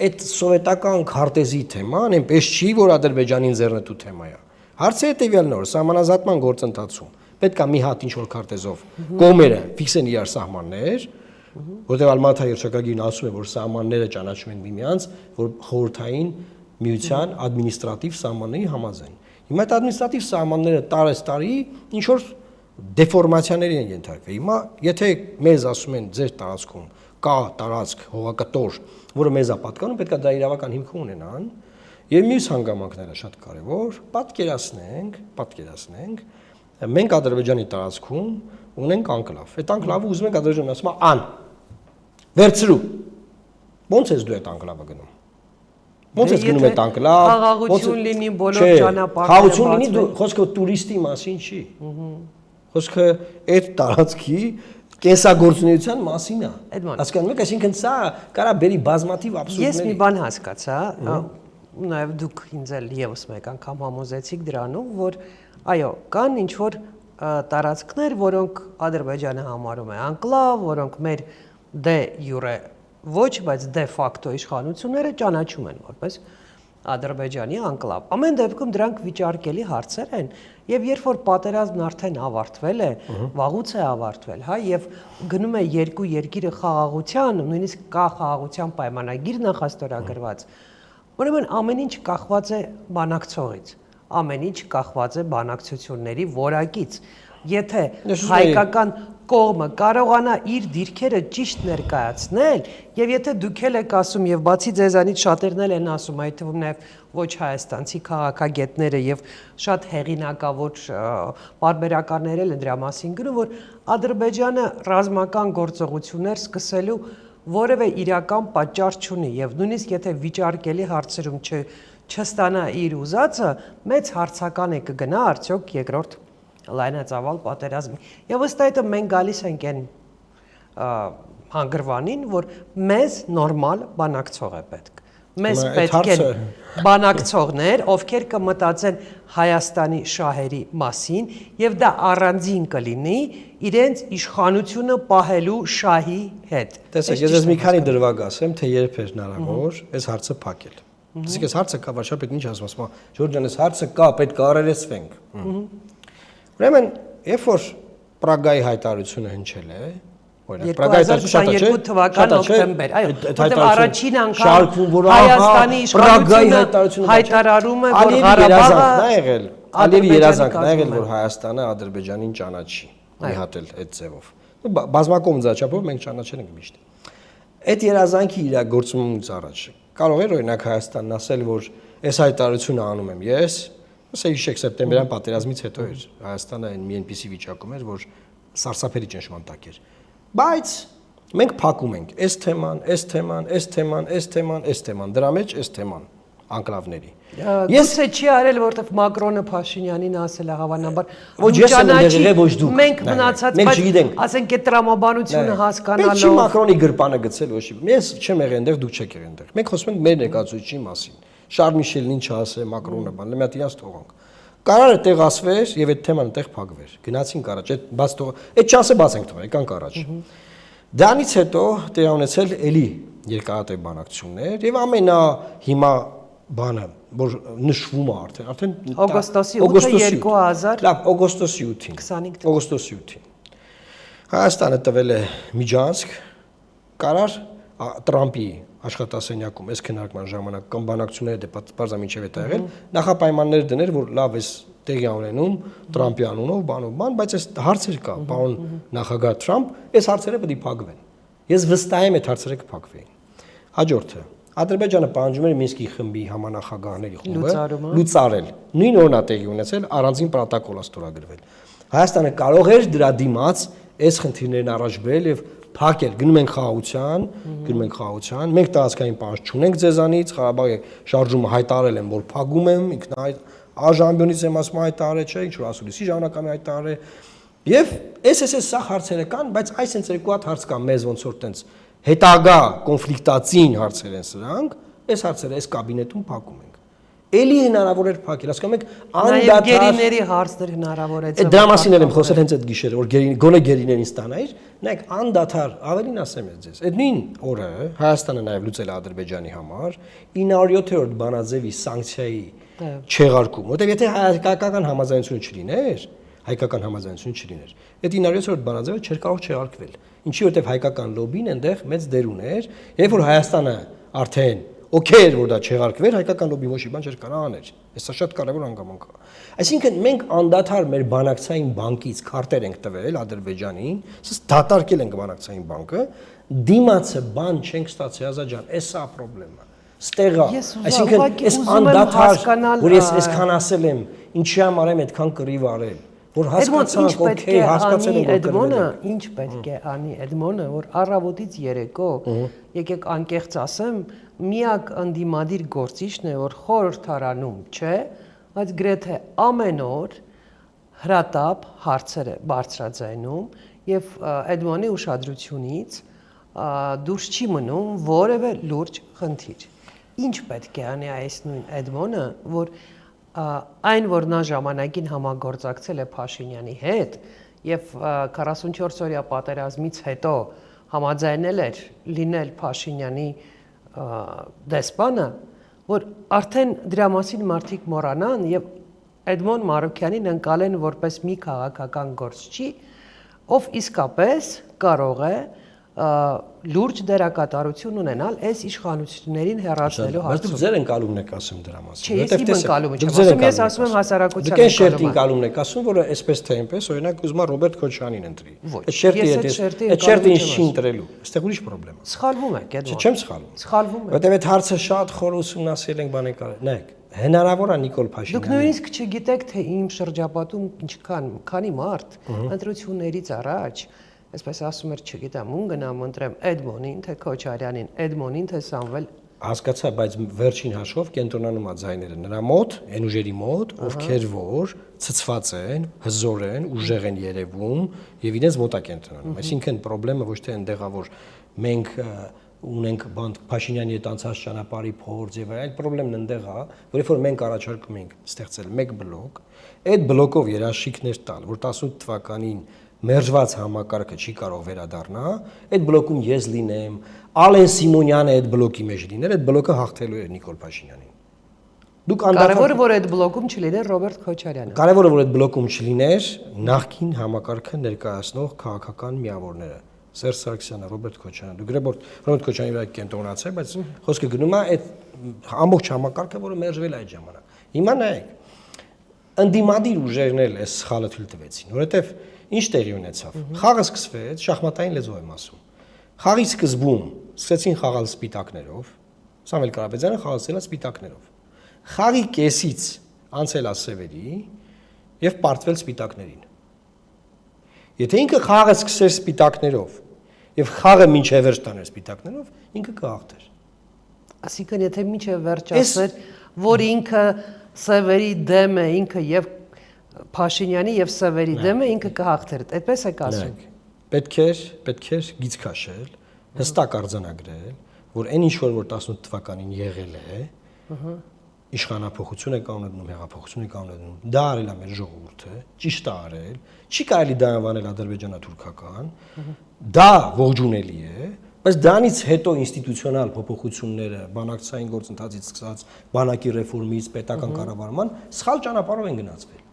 այդ սովետական քարտեզի թեման այնպես չի, որ Ադրբեջանին ձեռնտու թեմա է։ Հարցը հետեւյալն է, որ սահմանազատման գործընթացում պետք է մի հատ ինչ-որ քարտեզով կողմերը ֆիքսեն իրար սահմաններ, որտեղ Ալմատա երշակագիրն ասում է, որ սահմանները ճանաչում են միմյանց, որ խորհրդային միության ադմինիստրատիվ սահմանների համաձայն։ Հիմա այդ ադմինիստրատիվ սահմանները տարի ինչ-որ դեֆորմացիաների են ենթարկվել։ Հիմա եթե մեզ ասում են ձեր տարածքում կա տարածք հողակտոր, որը մեզ է պատկանում, պետք է դա իրավական հիմք ունենան, եւ մյուս հանգամանքները շատ կարեւոր, պատկերացնենք, մենք Ադրբեջանի տարածքում ունենք անկլավ։ Այդ անկլավը ուզում ենք Ադրբեջանը ասում է ան վերցրու։ Ո՞նց ես դու այդ անկլավը գնում։ Ո՞նց ես գնում այդ անկլավ։ Խաղաղություն լինի բոլոր ճանապարհները։ Խաղաղություն լինի, խոսքը տուրիստի մասին չի։ Խոսքը այդ տարածքի կենսագործունեության մասին է։ Հասկանում եք, այսինքն սա կարա բերի բազմաթիվ աբսուրդներ։ Ես մի բան հասկացա, նաև դուք ինձ էլ եւս մեկ անգամ համոզեցիք դրանում, որ այո, կան ինչ որ տարածքներ, որոնք Ադրբեջանը համարում է անկլավ, որոնք մեր դե յուրե ոչ, բայց դե ֆակտո իշխանությունները ճանաչում են որպես Ադրբեջանի անկլավ։ Ամեն դեպքում դրանք վիճարկելի հարցեր են, եւ երբ որ պատերազմն արդեն ավարտվել է, վաղուց է ավարտվել, հա, եւ գնում է երկու երկիրը խաղաղության, նույնիսկ կա խաղաղության պայմանագիր նախաստորագրված, ուրեմն ամեն ինչ կախված է բանակցողից, ամեն ինչ կախված է բանակցությունների որակից։ Եթե հայկական կողմը կարողանա իր դիրքերը ճիշտ ներկայացնել, եւ եթե դուք եք ասում եւ բացի ձեզանից շատերն են ասում, այդ թվում նաեւ ոչ հայաստանցի քաղաքագետները եւ շատ հեղինակավոր պարբերականներ են դրա մասին գրում, որ Ադրբեջանը ռազմական գործողություններ սկսելու որևէ իրական պատճառ չունի եւ նույնիսկ եթե վիճարկելի հարցերում չստանա իր ուզածը, մեծ հարցական է կգնա արդյոք երկրորդ լայնածավալ պատերազմի։ Եվ ըստ այդը մենք գալիս ենք այն հանգրվանին, որ մեզ նորմալ բանակցող է պետք։ Մեզ պետք են բանակցողներ, ովքեր կմտածեն Հայաստանի շահերի մասին, եւ դա առանձին կլինի իրենց իշխանությունը պահելու շահի հետ։ Տեսեք, ես մի քանի դրվագ ասեմ, թե երբ է հնարավոր այս հարցը փակել։ Իսկ այս հարցը կա, վարշապետ ինչ ասում, Ջորջ ջան, այս հարցը կա, պետք է առերեսվենք։ Ուրեմն, երբ որ Պրագայի հայտարարությունը հնչել է, օրինակ, Պրագայի հայտարարությունը թվական հոկտեմբեր, այո, որտեղ առաջին անգամ Հայաստանի իշխանությունը հայտարարում է, որ Ղարաբաղը Ալիևի երազանքն է եղել, որ Հայաստանը Ադրբեջանին ճանաչի, մի հատ էլ այդ ձևով։ Բազմակողմ ձևաչափով մենք ճանաչել ենք միշտ։ Այդ երազանքի իրագործումից առաջ կարող էր օրինակ Հայաստանն ասել, որ այս հայտարարությունը անում եմ ես, ասել հիշեք սեպտեմբերյան պատերազմից հետո էր Հայաստանը մի այնպիսի վիճակում էր, որ սարսափելի ճնշման տակ էր։ Բայց մենք փակում ենք այս թեման, դրա մեջ այս թեման անկլավների։ Գուցե չի արել, որտեվ Մակրոնը Փաշինյանին ասել է հավանաբար։ Ոչ ես եմ եղել, ոչ դուք։ Մենք մնացած, բայց ասենք այդ տրամաբանությունը հասկանալով։ Պետք չի Մակրոնի գրպանը գցել ոչ։ Ես չեմ եղել այնտեղ, դուք չեք եղել այնտեղ։ Մենք խոսում ենք մեր ներկայացուցիչի մասին։ Շարլ Միշելն ինչ ասել, Մակրոնը բան, մի հատ իրանց թողանք։ Կարար այդտեղ ասվեր եւ այդ թեման այդտեղ փակվեր։ Գնացինք առաջ, այդ բաց թող, այդ չասը բաց ենք թողել, եկանք առաջ։ Դրանից հետո տեղի ունեցել էլի երկարատև բանակցություններ եւ ամենա հիմա բանը, որ նշվում է արդեն օգոստոսի 8-ը 2000 լավ, օգոստոսի 8-ին 25 օգոստոսի 8-ին Հայաստանը տվել է միջանցք կարար Տրամպի աշխատասենյակում այս քննարկման ժամանակ կամ բանակցությունները դեպի բարձրամիջև է եղել նախապայմաններ դներ որ լավ էս տեղի ունենում Տրամպի անունով, բան, բայց այս հարցեր կա, պարոն նախագահ Թրամփ, այս հարցերը պետք է փակվեն։ Ես վստահ եմ, այդ հարցերը կփակվեին։ Հաջորդը Ադրբեջանը պահանջում էր Մինսկի խմբի համանախագահաների խումբը լուծարել։ Նույն օրն է տեղի ունեցել, առանձին պրոտոկոլ ստորագրվել։ Հայաստանը կարող էր դրա դիմաց այս խնդիրներն առաջ բերել եւ փակել։ Գնում ենք խաղաղության, մենք տարածքային պահանջ չունենք ձեզանից, Ղարաբաղի շարժումը հայտարարել եմ, որ փակում եմ, ինքնայ Աժամբյոնից եմ ասում հայտարարել չէ, ինչ որ ասուլիսի ժամանակամի հայտարարել։ Եվ այս սա հարցերը կան, բայց այս հենց երկու հատ հարց կա մեզ ոնց որ տենց հետագա կոնֆլիկտացին հարցեր են սրանք, այս հարցերը այս կաբինետում փակում ենք։ Էլի հնարավոր էր փակել, ասում եք անդադար գերիների հարցներ հնարավոր է ձգել։ Դրա մասին եմ խոսել հենց այդ գիշերը, որ գոնե գերիներին ստանայր, նայեք անդադար, ավելին ասեմ ես ձեզ։ Այդ նույն օրը Հայաստանը նաև լուծել է Ադրբեջանի համար 907-րդ բանաձևի սանկցիայի չեղարկում, որտեղ եթե հայկական համաձայնություն չլիներ, այդ 907-րդ բանաձևը չէր կարող չեղարկվել։ Ինչի որտեղ հայկական լոբին այնտեղ մեծ դեր ուներ, երբ որ Հայաստանը արդեն օքեյ էր որ դա չեղարկվեր, հայկական լոբի ոչի բան չէր կարող անել։ Սա շատ կարևոր հանգամանք է։ Այսինքն մենք անդադար մեր բանակցային բանկից քարտեր ենք տվել Ադրբեջանին, սա դատարկել ենք բանակցային բանկը, դիմացը բան չենք ստացել Ազատ ջան, էսա է խնդրեմը։ Ստեղա, այսինքն այս անդադար, որ ես այսքան ասել եմ, ինչի համար եմ այդքան կռիվ արել, որ հասկացանք, օքեյ, հասկացել ենք Էդմոնը, ինչ պետք է անի Էդմոնը, որ առավոտից երեկո, եկեք անկեղծ ասեմ, միակ ընդդիմադիր գործիչն է, որ խորհրդարանում չէ, բայց գրեթե ամեն օր հրատապ հարցերը բարձրաձայնում եւ Էդմոնի ուշադրությունից դուրս չի մնում որևէ լուրջ խնդիր։ Ինչ պետք է անի այս նույն Էդմոնը, որ այն որ նա ժամանակին համագործակցել է Փաշինյանի հետ եւ 44 օրյա պատերազմից հետո համաձայնել էր լինել Փաշինյանի դեսպանը, որ արդեն դրա մասին մարդիկ մոռանան եւ Էդմոն Մարուքյանին ընկալեն որպես մի քաղաքական գործչի, ով իսկապես կարող է լուրջ դերակատարություն ունենալ այս իշխանություններին հեռացնելու հարցում։ Բայց դուք ձեր ընկալումն եք ասում դրա մասին։ Չէ, ես իմ ընկալումը չեմ ասում, ես ասում եմ հասարակության ընկալումը։ Դուք այս շերտի ընկալումն եք ասում, որը այսպես թե այնպես, օրինակ ուզում է Ռոբերտ Քոչարյանին ընտրի։ Այդ շերտի ինչ չի ընտրելու։ Այստեղ ուրիշ պրոբլեմ է։ Սխալվում եք, Էդմոն։ Չեմ սխալվում։ Սխալվում եք։ Որտեւ այդ հարցը շատ խոր ուսումնասիրել ենք բան եկար։ Նայեք, հնարավոր է Նիկոլ Փաշինյանը։ Դուք նույնիսկ չգիտեք, թե իմ շրջապատում ինչքան, քանի մարդ ընտրություններից առաջ, այսպես ասում էր, չգիտեմ, ում գնամ ընտրեմ Էդմոնին, թե Քոչարյանին, Էդմոնին, թե Սամվել։ Հասկացա, բայց վերջին հաշվով կենտրոնանում է ձայները նրա մոտ, այն ուժերի մոտ, ովքեր որ ցցված են, հզոր են, ուժեղ են երևում եւ իրենց մոտ է կենտրոնանում։ Այսինքն խնդրեմը ոչ թե այնտեղա որ մենք ունենք բան Փաշինյանի հետ անցած ճանապարհի փորձ եւ այլ խնդրեմն այնտեղ է, որ երբ որ մենք առաջարկում ենք ստեղծել մեկ բլոկ, այդ բլոկով երաշխիքներ տալ, որ 18 թվականին մերժված համակարգը չի կարող վերադառնա, այդ բլոկում ես լինեմ, Ալեն Սիմոնյանը այդ բլոկի մեջ լիներ, այդ բլոկը հաղթելու էր Նիկոլ Փաշինյանին։ Դուք Կարևորը որ այդ բլոկում չլիներ Ռոբերտ Քոչարյանը։ Կարևորը որ այդ բլոկում չլիներ նախկին համակարգը ներկայացնող քաղաքական միավորները։ Սերժ Սարգսյանը, Ռոբերտ Քոչարյանը։ Դուք Ռոբերտ Քոչարյանի վրա կենտրոնացեք, բայց խոսքը գնում է այդ ամբողջ համակարգը, որը մերժվել է այդ ժամանակ։ Հիմա նայեք, ընդդիմադիր ուժերն էլ այս սխալը թույլ տվեցին, որովհետև ինչ տեղի ունեցավ։ Խաղը սկսվեց, շախմատային լեզվով եմ ասում։ Խաղի սկզբում սկսեցին խաղալ սպիտակներով, Սամվել Կարապետյանը խաղացել է սպիտակներով։ Խաղի կեսից անցել է սևերի եւ պարտվել սպիտակներին։ Եթե ինքը խաղը սկսեր սպիտակներով եւ խաղը մինչեւ վերջ տաներ սպիտակներով, ինքը կհաղթեր։ Այսինքն եթե մինչեւ վերջ ասեր, որ ինքը սևերի դեմ է, ինքը եւ Փաշինյանի եւ Սևերի դեմը ինքը կհաղթեր, այդպես եք ասում։ Պետք էր գիծ քաշել, հստակ արձանագրել, որ այն ինչ որ 18 թվականին եղել է, իշխանապողություն է կանոնում, հեղափոխություն է կանոնում, դա արել է մեր ժողովուրդը, ճիշտ է արել, չի կարելի դա անվանել ադրբեջանա-թուրքական, դա ողջունելի է, բայց դրանից հետո ինստիտուցիոնալ փոփոխությունները, բանակցային գործընթացից սկսած, բանակի ռեֆորմից, պետական կառավարման սխալ ճանապարհով են գնացվել։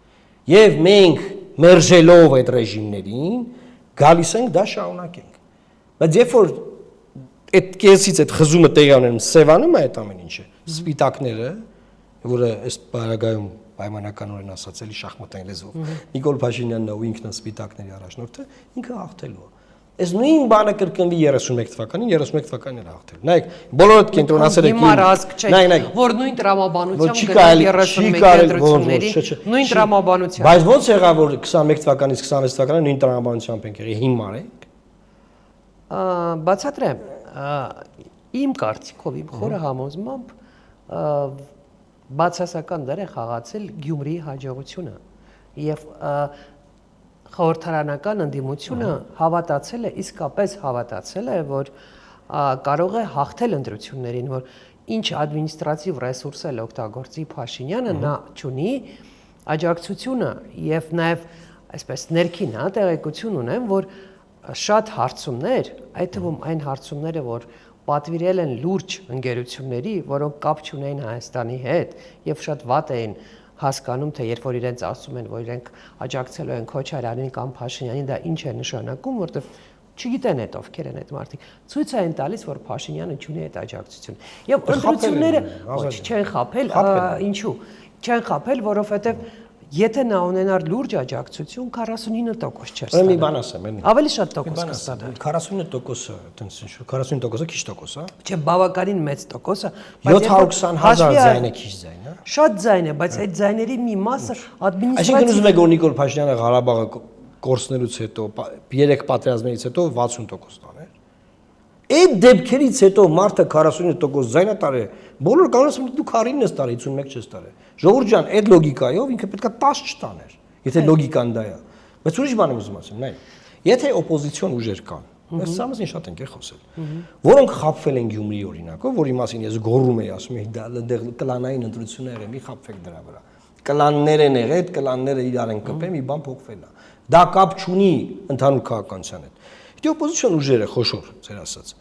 Եվ մենք մերժելով այդ ռեժիմներին գալիս ենք դա շարունակենք։ Բայց երբ որ այդ կեսից այդ խզումը տեղի ունենում, սևանում է այդ ամեն ինչը, սպիտակները, որը այս բարագայում պայմանականորեն ասած էլի շախմատային լեզվով։ Նիկոլ Փաշինյանն ու ինքն սպիտակների առաջնորդը ինքը հաղթելու է։ Այս նույն բանը կրկնվի 31 թվականին, 31 թվականին էր հաղթել։ Նայեք, բոլորդ կենտրոնացել եք։ Հիմա ռազք չէ, որ նույն տրամաբանությամբ գնալ 31 ընտրությունների, նույն տրամաբանությամբ։ Բայց ո՞նց եղավ, որ 21 թվականից 26 թվականին նույն տրամաբանությամբ ենք եղել, հիմա ենք։ Բացատրեմ, իմ կարծիքով, իմ խորը համոզմամբ բացասական դեր է խաղացել Գյումրիի հաջողությունը եւ խորհրդարանական ընդդիմությունը հավատացել է, իսկապես հավատացել է, որ կարող է հաղթել ընտրություններին, որ ինչ ադմինիստրատիվ ռեսուրսել օգտագործի Փաշինյանը, նա չունի աջակցությունը եւ նաեւ այսպես ներքին տեղեկություն ունեմ, որ շատ հարցումներ, այդ թվում այն հարցումները, որ պատվիրել են լուրջ ընկերությունների, որոնք կապ չունեին Հայաստանի հետ եւ շատ վատ էին հասկանում, թե երբ որ իրենց ասում են, որ իրենք աջակցելու են Քոչարյանին կամ Փաշինյանին, դա ինչ է նշանակում, որտեղ չգիտեն այդ ովքեր են այդ մարդիկ։ Ցույց են տալիս, որ Փաշինյանը չունի այդ աջակցություն։ Եվ ընտրությունները չեն խաբել, ինչու։ Չեն խաբել, որովհետեւ եթե նա ունենար լուրջ աջակցություն 49% չէր ստանալ։ Մի բան ասեմ, ավելի շատ տոկոս կստանար։ 49%-ը, այտենց ինչ, 49%-ը քիչ տոկոս է։ Չէ, բավականին մեծ տոկոս է, 720,000 ձայն է քիչ ձայն, հա։ Շատ ձայն է, բայց այդ ձայների մի մասը ադմինիստրատիվ։ Այսինքն ուզում եք որ Նիկոլ Փաշինյանը Ղարաբաղը կորցնելուց հետո 3 պատերազմներից հետո 60% տաներ։ Այդ դեպքերից հետո մարդը 49% ձայն է տարել, բոլոր կանոնս դու 40-ն ես տարել, 51 չես տարել։ Ժողովուրդ ջան, այդ լոգիկայով ինքը պետքա 10 չտաներ, եթե լոգիկան դա է։ Բայց ուրիշ բան եմ ուզում ասեմ, նայ։ Եթե օպոզիցիոն ուժեր կան, այս սամսին շատ ենք խոսել, որոնք խաբվել են Գյումրիի օրինակով, որի մասին ես գոռում եի, ասում եի, դա կլանային ընտրություններ են, մի խաբվեք դրա վրա։ Կլաններ են եղել, այդ կլանները իրար են կպել, մի բան փոխվել է։ Դա կապ չունի ընդհանուր քաղաքականության հետ։ Դե օպոզիցիոն ուժերը խոշոր, ձեր ասած,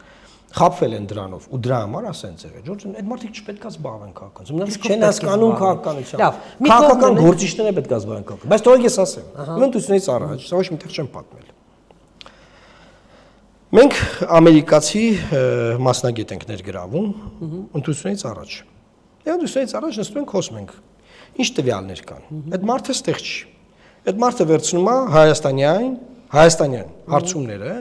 խաբվել են դրանով ու դրա համար ասենց եղել։ Ջորջան, այդ մարդիկ չպետք է զբաղվեն քաղաքականությամբ։ Նրանք չեն հասկանում քաղաքականությամբ։ Քաղաքական գործիչները պետք է զբաղվեն քաղաքական։ Բայց թող ես ասեմ, ընտրությունից առաջ, ոչ միտեղ չեմ պատմել։ Մենք ամերիկացի մասնագետ ենք ներգրավում ընտրությունից առաջ։ Ընտրությունից առաջ նստում ենք խոսում ենք։ Ինչ տվյալներ կան։ Այդ մարդը ստեղ չի։ Այդ մարդը վերցնում է հայաստանյան հարցումները,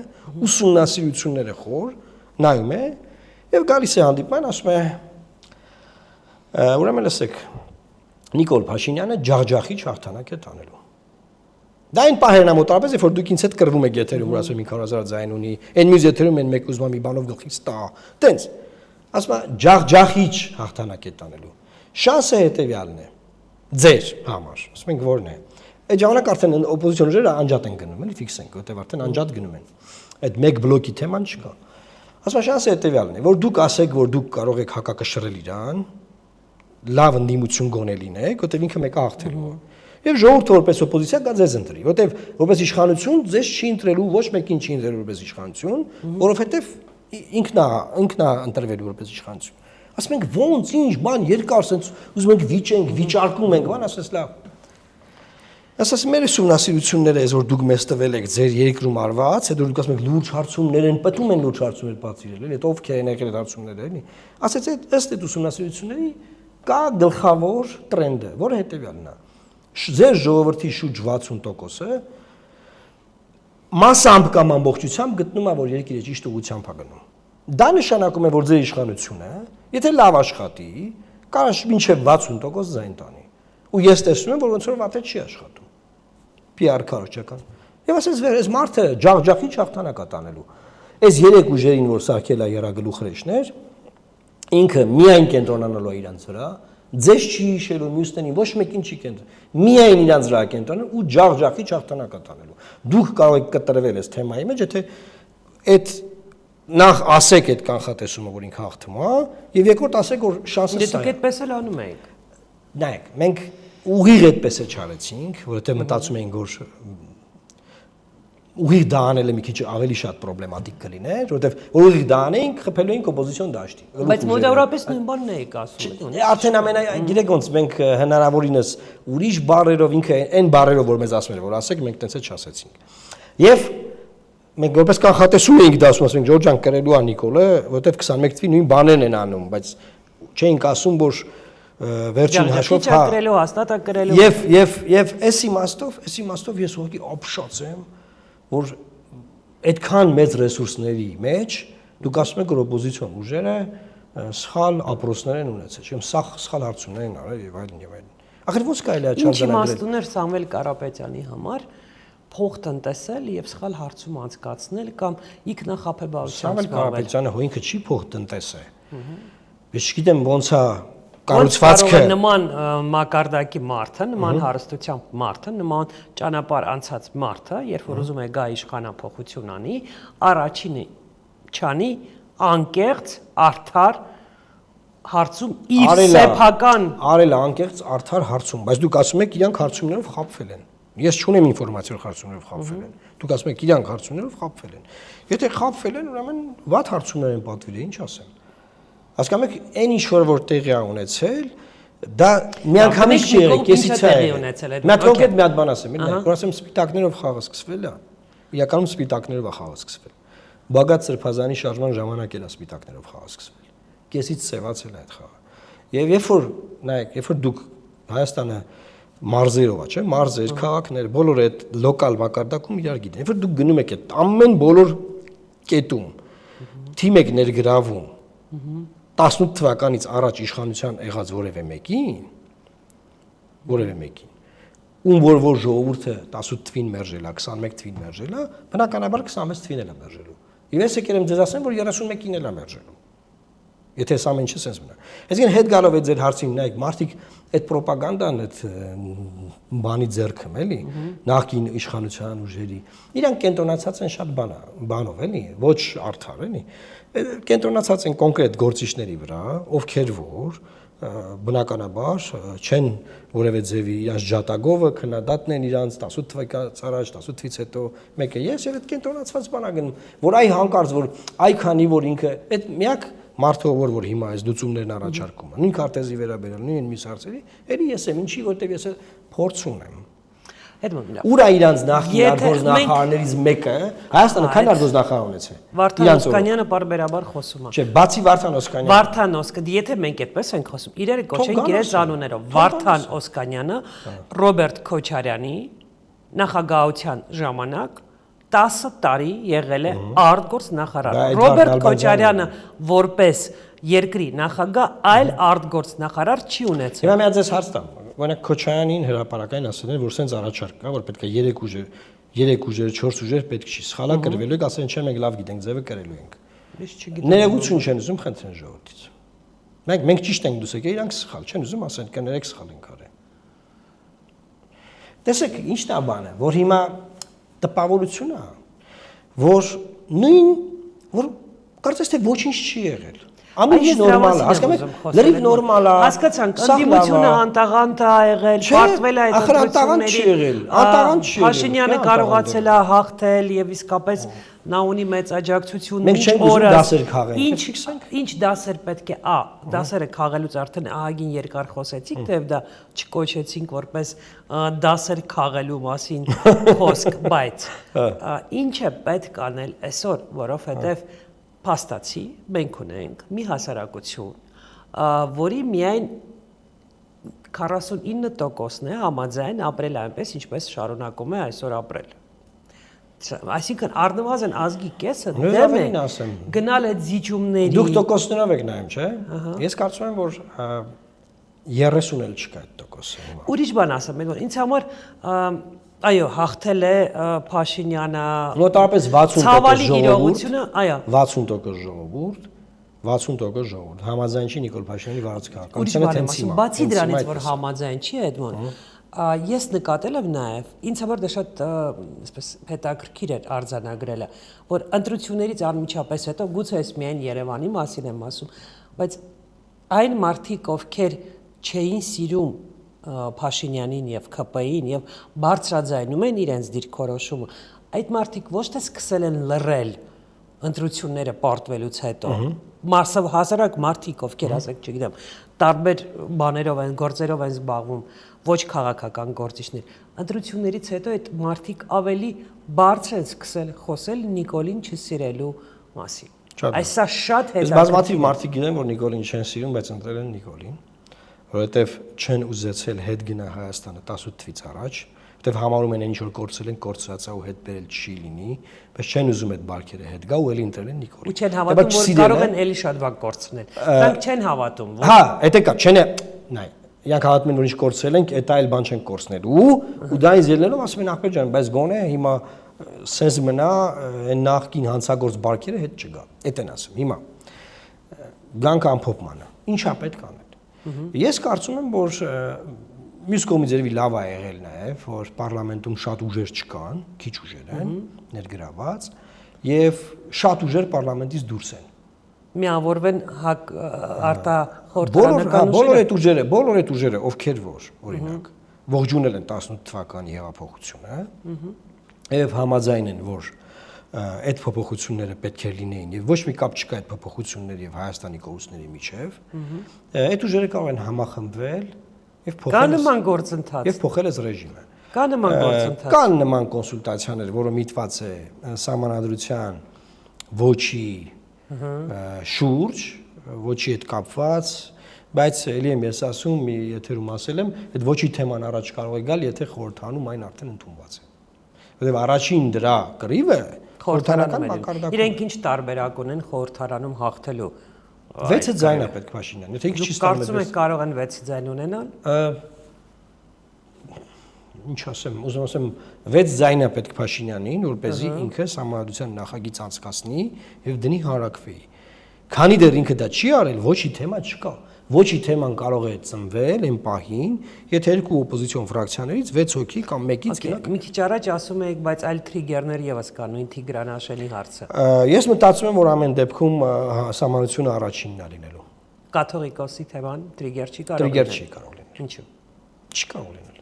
ուսումնասիրությունները խոր նայում է եւ գալիս է հանդիպման, ասում է ուրեմն լսեք Նիկոլ Փաշինյանը ջախջախիչ հաղթանակ է տանելու։ Դա այն պահերն է մոտավորապես, երբ որ դուք ինձ հետ կռվում եք եթերում, որ ասում 500,000 ձայն ունի, այն մյուս եթերում են մեկ ուզում մի բանով գլխից տա։ Տենց։ Ասում է ջախջախիչ հաղթանակ է տանելու։ Շանսը հետեւյալն է։ Ձեր համար, ասում ենք որն է։ Այդ ժամանակ արդեն օպոզիցիոն ուժերը անջատ են գնում, էլի ֆիքս ենք, որտեղ արդեն անջատ գնում են։ Այդ մեկ բլոկի թեման չկա։ Ասում շանսը հետեւյալն է, որ դուք ասեք, որ դուք կարող եք հակակշռել իրան, լավ ընդդիմություն գոնել լինեք, որտեղ ինքը մեկը հաղթելու է։ Եվ ժողովուրդը որպես օպոզիցիա կա ձեզ ընտրի, որտեղ որպես իշխանություն ձեզ չի ընտրելու, ոչ մեկին չի ընտրելու որպես իշխանություն, որովհետև ինքնա ընտրվելու որպես իշխանություն։ Ասում ենք ոնց ինչ բան երկար sense ուզում ենք վիճենք, վիճարկում ենք, բան ասես լավ։ Ասես մեր ուսումնասիրությունները էս որ դուք մեզ տվել եք ձեր երկրում արված, հետո դուք ասում եք լուրջ հարցումներ են, պետում են լուրջ հարցումներ բացիրել, էլի, այդ ովքեր են եղել այդ հարցումները, էլի։ Ասես ըստ այդ ուսումնասիրությունների կա գլխավոր տրենդը, որը հետևյալն է։ Ձեր ժողովրդի շուրջ 60%-ը մասամբ կամ ամբողջությամբ գտնում է, որ երկիրը ճիշտ ուղղությամբ է գնում։ Դա նշանակում է, որ ձեր իշխանությունը, եթե լավ աշխատի, կարող մինչև 60% ձայն տանի։ Ու ես տեսնում եմ, որ ոնց որ վատը չի աշխատում։ PR քարոջական։ Եվ ասես այս մարդը ջախջախի հաղթանակ է տանելու։ Այս երեք ուժերին, որ սարքել է երագլուխ հրեշներ, ինքը միայն կենտրոնանալու է իրանց վրա, ձեզ չի հիշելու մյուսներին, ոչ մեկին չի կենտրոն։ Միայն իրանց վրա կենտրոնում ու ջախջախի հաղթանակ է տանելու։ Դուք կարող եք կտրվել այս թեմայի մեջ, եթե այդ նախ ասեք այդ կանխատեսումը, որ ինքը հաղթում է, եւ երկրորդ ասեք, որ շանսը սա է։ Դուք այդպես էլ անում եք։ Նայեք, մենք ուղիղ այդպես է չարեցինք, որովհետեւ մտածում էինք, որ ուղիղ դա անելը մի քիչ ավելի շատ պրոբլեմատիկ կլիներ, որովհետեւ ուղիղ դա անեինք, խփելու էինք օպոզիցիոն դաշտի։ Բայց մոտավորապես նույն բանն էիք ասում։ Արդեն գիտեք ոնց մենք հնարավորինս ուրիշ բառերով ինքը այն բառերով որ մեզ ասում էր, որ ասեք, մենք տենց էլ չասեցինք։ Եվ մենք որպես կանխատեսում էինք դա ասում ենք Ջորջան կրելու է Նիկոլը, որովհետեւ 21 թվականին նույն բաներն են անում, բայց չէինք ասում, որ վերջին հաշվով հա կրելու հաստատ կրելու եւ այս իմաստով ես ուղղակի ապշած եմ, որ այդքան մեծ ռեսուրսների մեջ դուք ասում եք, որ օպոզիցիոն ուժերը սխալ ապրոցներ են ունեցել, չեմ սխալ հարցումներ են արել եւ այլն։ Ախր ո՞նց կարելի է չարժանագրել։ Ինչ իմաստ ուներ Սամվել Կարապետյանի համար փող տնտեսել եւ սխալ հարցում անցկացնել կամ ինքնախաբեբայությամբ Սամվել Կարապետյանը հո ինքը չի փող տնտեսել։ Ես չգիտեմ ոնց է կառուցվածքը նման մակարդակի մարդը, նման հարստությամբ մարդը, նման ճանապարհ անցած մարդը, երբ որ ուզում է գա իշխանափոխություն անի, առաջինը չանի անկեղծ, արդար հարցում իր սեփական արել անկեղծ արդար հարցում, բայց դուք ասում եք իրանք հարցումներով խաբվել են։ Ես չունեմ ինֆորմացիա հարցումներով խաբվել են։ Դուք ասում եք իրանք հարցումներով խաբվել են։ Եթե խաբվել են, ուրեմն վատ հարցումներ են պատվիրել, ինչ ասեմ։ Հասկանում եք, այն ինչ որ տեղի է ունեցել, դա միանգամից չի եղել, կեսից է եղել։ Մի հատ կոնկրետ մի հատ բան ասեմ, որ ասեմ սպիտակներով խաղը սկսվել է, իրականում սպիտակներով է խաղը սկսվել։ Բագատ Սրբազանի շարժման ժամանակ էլ է սպիտակներով խաղը սկսվել։ Կեսից սևացել է այդ խաղը։ Եվ երբ որ նայեք, երբ որ դուք Հայաստանը մարզերով է, չէ՞, մարզեր, քաղաքներ, բոլորը այդ լոկալ մակարդակում իրար գիտեն։ Երբ որ դուք գնում եք այդ ամեն բոլոր կետում, թիմ եք ներգրավում 18 թվականից առաջ իշխանության եղած որևէ մեկին, ում որ ժողովուրդը 18 թվին մերժել է, 21 թվին մերժել է, բնականաբար 26 թվին էլ է մերժելու։ Եվ ես եկել եմ ձեզ ասեմ, որ 31-ին էլ է մերժելու։ Եթե սա ինչ sense մնա։ Այսինքն հետ գալով այդ ձեր հարցին նայեք, մարդիկ այդ ռոպագանդան, այդ բանի ձեռքում էլի, նախկին իշխանության ուժերի, իրանք կենտրոնացած են շատ բանով էլի, ոչ արդար էլի, կենտրոնացած են կոնկրետ գործիչների վրա, ովքեր որ բնականաբար չեն որևէ ձևի իրանց ջատագովը քննադատն են իրանց 18 թվականից առաջ, 18 թվից հետո մեկը ես եւ այդ կենտրոնացված բանագն, որ այ հանկարծ որ այ քանի որ ինքը այդ միակ մարդը որ հիմա այս լուծումներն առաջարկում է, նույն քարտեզի վերաբերյալ, նույն մյուս հարցերի, ելի ես եմ, ինչի որտեվ ես փորձ ունեմ։ Ուր է իրանց նախկին արտգործնախարարներից մեկը, Հայաստանը քանի արտգործնախարար ունեցել։ Վարդան Օսկանյանը պարբերաբար խոսում է։ Չէ, բացի Վարդան Օսկանյանը։ Վարդան Օսկը, եթե մենք այդպես ենք խոսում, իրերը կոչենք իրենց անուններով։ Վարդան Օսկանյանը Ռոբերտ Քոչարյանի նախագահության ժամանակ 10 տարի եղել է արտգործնախարար։ Ռոբերտ Քոչարյանը որպես երկրի նախագահ այլ արտգործնախարար չի ունեցել։ Հիմա մի հատ հարց տամ։ Օրինակ Քոչարյանին հրապարակային ասել են, որ սենց առաջարկ կա, որ պետք է 3 ուժեր, 4 ուժեր պետք չի։ Սխալա կրվելու եք, ասեն չէ, մենք լավ գիտենք, ձևը կրելու ենք։ Ես չգիտեմ։ Ներողություն չեն ուզում խնդրեն ժողովրդից։ Մենք ճիշտ ենք դուսեք, իրանք սխալ չեն ուզում, ասեն կներեք սխալ ենք արել։ Տեսեք, ի՞նչն է բանը, որ հիմա տպավորություն է, որ որ կարծես թե ոչինչ չի եղել։ Ամեն ինչ նորմալ է, հասկանում եք, լրիվ նորմալ է։ Հասկացանք, ընդդիմությունը անտաղանդ է եղել, պարտվել է այդ ընտրությունների։ Փաշինյանը կարողացել է հաղթել եւ իսկապես նա ունի մեծ աջակցություն մինչ օրս։ Ինչ դասեր պետք է, դասերը քաղելուց արդեն ահագին երկար խոսեցիք, թեև դա չկոչեցինք որպես դասեր քաղելու մասին խոսք, բայց ինչ է պետք անել այսօր, որովհետեւ փաստացի մենք ունենք մի հասարակություն, որի միայն 49%-ն է համաձայն ապրել այնպես, ինչպես շարունակում է այսօր ապրել։ Այսինքն առնվազն ազգի կեսը դեմ է գնալ այդ զիջումների։ Դուք տոկոսներով եք նայում, չէ՞։ Ես կարծում եմ, որ 30 էլ չկա այդ տոկոսը հիմա։ Ուրիշ բան ասեմ, ինձ համար այո, հաղթել է Փաշինյանը։ Մոտավորապես 60% իրողությունը, այո։ 60% ժողովուրդ, 60% ժողովուրդ համաձայն չի Նիկոլ Փաշինյանի վարչակարգությանը տենց հիմա։ Բացի դրանից, որ համաձայն չի Էդմոն, ես նկատել եմ նաև, ինձ համար դա շատ այսպես հետաքրքիր էր արձանագրելը, որ ընտրություններից անմիջապես հետո գուցե ես միայն Երևանի մասին եմ ասում, բայց այն մարդիկ, ովքեր չէին սիրում Փաշինյանին եւ ԿՊ-ին եւ բարձրաձայնում են իրենց դիրքորոշումը, այդ մարդիկ ոչ թե սկսել են լռել ընտրությունները պարտվելուց հետո, մասով հասարակ մարդիկ, ովքեր ասեք, չգիտեմ, տարբեր բաներով են, գործերով են զբաղվում, ոչ քաղաքական գործիչներ, ընտրություններից հետո այդ մարդիկ ավելի բարձր են սկսել խոսել Նիկոլին չսիրելու մասին։ Այս սա շատ հետաքրքիր է։ Բազմաթիվ մարդիկ գիտեն, որ Նիկոլին չեն սիրում, բայց ընտրել են Նիկոլին, որովհետև չեն ուզեցել հետ գնա Հայաստանը 18 թվից առաջ, որովհետև համարում են ինչ որ կորցրել են, կորցրածա ու հետ բերել չի լինի, բայց չեն ուզում այդ բարքերը հետ գա ու էլի ընտրել են Նիկոլին։ Ու չեն հավատում, որ կարող են էլի շատ բան կորցնել։ Նրանք չեն հավատում, որ Հա, դա է կա, չեն, նայ, իրանք հավատում են, որ ինչ կորցրել ենք, այդ այլ բան չեն կորցնելու, ու դա ինձ ելնելով ասում են ախպեր ջան, բայց գոնե հիմա սենց մնա այն նախքին հանցագործ բարքերը հետ չգա։ Էդ են ասում։ Հիմա գանք ամփոփմանը։ Ինչա պետք անել։ Ես կարծում եմ, որ մյուս կողմից երևի լավ է եղել նաև, որ պարլամենտում շատ ուժեր չկան, քիչ ուժեր են ներգրաված, եւ շատ ուժեր պարլամենտից դուրս են։ միավորվեն արտախորհրդարանական ուժերը։ Բոլոր այդ ուժերը, ովքեր որ, օրինակ, ողջունել են 18 թվականի հեղափոխությունը, եւ համաձայն են, որ այդ փոփոխությունները պետք է լինեին եւ ոչ մի կապ չկա այդ փոփոխությունների եւ Հայաստանի կառույցների միջեւ, այդ ուժերը կարող են համախմբվել եւ փոխել այս ռեժիմը։ Կա նման գործընթաց։ Կան նման կոնսուլտացիաներ, որը միտված է սահմանադրության ոչի շուրջ, ոչի հետ կապված, բայց ելի եմ ես ասում, մի եթերում ասել եմ, այդ ոչի թեման առաջ կարող է գալ, եթե խորհրդանում այն արդեն ընդունված է։ Որտեղ առաջին դրա կռիվը խորհրդարանական մակարդակում։ Իրենք ինչ տարբերակ ունեն խորհրդարանում հաղթելու։ 6 ձայն է պետք Փաշինյան։ Եթե ինքը չի ստանում։ Կարծում եք կարող են 6 ձայն ունենալ։ Ինչ ասեմ, ուզում ասեմ 6 ձայն է պետք Փաշինյանին, որպեսզի ինքը համանդրության նախագիծ անցկացնի եւ դնի հանրակրվեի։ Քանի դեռ ինքը դա չի արել, ոչի թեմա չկա։ Ոչի թեման կարող է ծնվել այն պահին, եթե երկու օպոզիցիոն ֆրակցիաներից 6 հոգի կամ 1-ից գնանք։ Մի քիչ առաջ ասում եք, բայց այլ թրիգերներ եւս կան, նույն Տիգրան հարցը։ Ես մտածում եմ, որ ամեն դեպքում համանդրությունը առաջինն է լինելու։ Կաթողիկոսի թեման տրիգեր չի կարող։ Տրիգեր չի կարող լինել։ Ինչու։ Չի կարող լինել։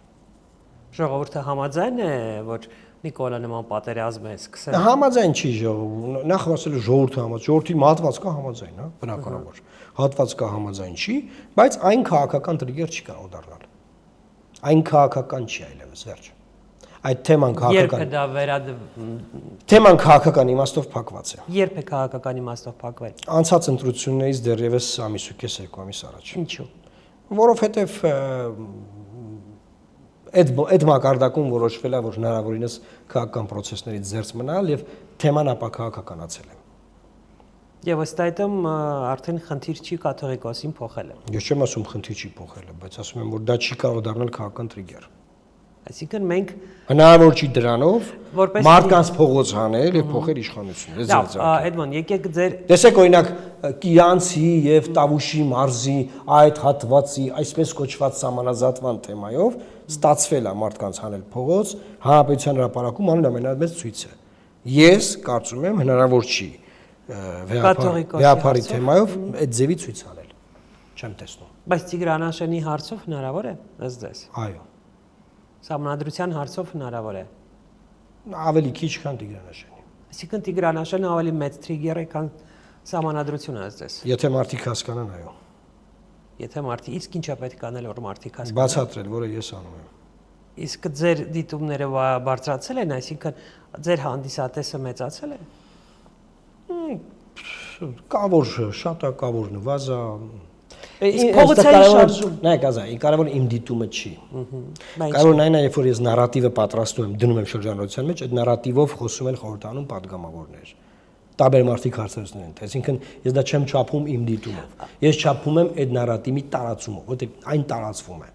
Ժողովուրդը համաձայն է, որ Նիկոլը նման պատերազմ է սկսել։ Համաձայն չի ժողովուրդը։ Նախ ասել ժողովուրդը համաձայն, ժողովրդի հատված կա համաձայն, հա, բնականաբար։ Հատված կա համաձայն չի, բայց այն քաղաքական տրիգեր չի կարող դառնալ։ Այն քաղաքական չի այլևս, վերջ։ Այդ թեման քաղաքական։ Երբ է դա թեման քաղաքական իմաստով փակված է։ Երբ է քաղաքական իմաստով փակվել։ Անցած ընտրություններից դեռևս ամիս ու կես 2 ամիս առաջ։ Ինչու։ Որովհետև այդ մակարդակում որոշվել է, որ հնարավորինս քաղաքական process-ներից զերծ մնալ եւ թեման ապա քաղաքականացել է։ Եվ ըստ այդմ արդեն խնդիր չի կաթողիկոսին փոխելը։ Ես չեմ ասում խնդիր չի փոխելը, բայց ասում եմ, որ դա չի կարող դառնալ քաղաքական տրիգեր։ Այսինքն մենք հնարավոր չի դրանով մարդկանց փողոց հանել եւ փոխել իշխանությունը։ Լավ, Էդմոն, եկեք ձեր տեսեք օրինակ Կիրանցի եւ Տավուշի մարզի այդ հատվածի այսպես կոչված համանազատման թեմայով ստացվել է մարդկանց հանել փողոց, հանրապետության հրապարակում անուն ամենամեծ ցույցը։ Ես կարծում եմ հնարավոր չի վեհապարի թեմայով այդ ձևի ցույց անել։ Չեմ տեսնում։ Բայց Տիգրանաշենի հարցով հնարավոր է, ըստ ձեզ։ Այո։ Սահմանադրության հարցով հնարավոր է։ Ավելի քիչ, քան Տիգրանաշենի։ Այսինքն Տիգրանաշենը ավելի մեծ տրիգեր է, քան սահմանադրությունը, ըստ ձեզ։ Եթե մարդիկ հասկանան, այո։ Եթե մարդիկ, իսկ ինչա պետք անել, որ մարդիկ հասկանան։ Բացատրել, որը ես անում եմ։ Իսկ ձեր դիտումները բարձրացել են, այսինքն ձեր հանդիսատեսը մեծացել է։ Կա որ շատ է, կա որ նվազա։ Իսկ փողոցային շարժում։ Նայ, կազա, կարևոր իմ դիտումը չի։ Կարևորն այն է, երբ որ ես նարատիվը պատրաստում եմ, դնում եմ շրջանառության մեջ, այդ նարատիվով խոսում են խորհրդանում падգամավորներ։ Տարբեր մարդիկ հարցերցներ են, այսինքն ես դա չեմ չափում իմ դիտումով։ Ես չափում եմ այդ նարատիվի տարածումով, որտեղ այն տարածվում է։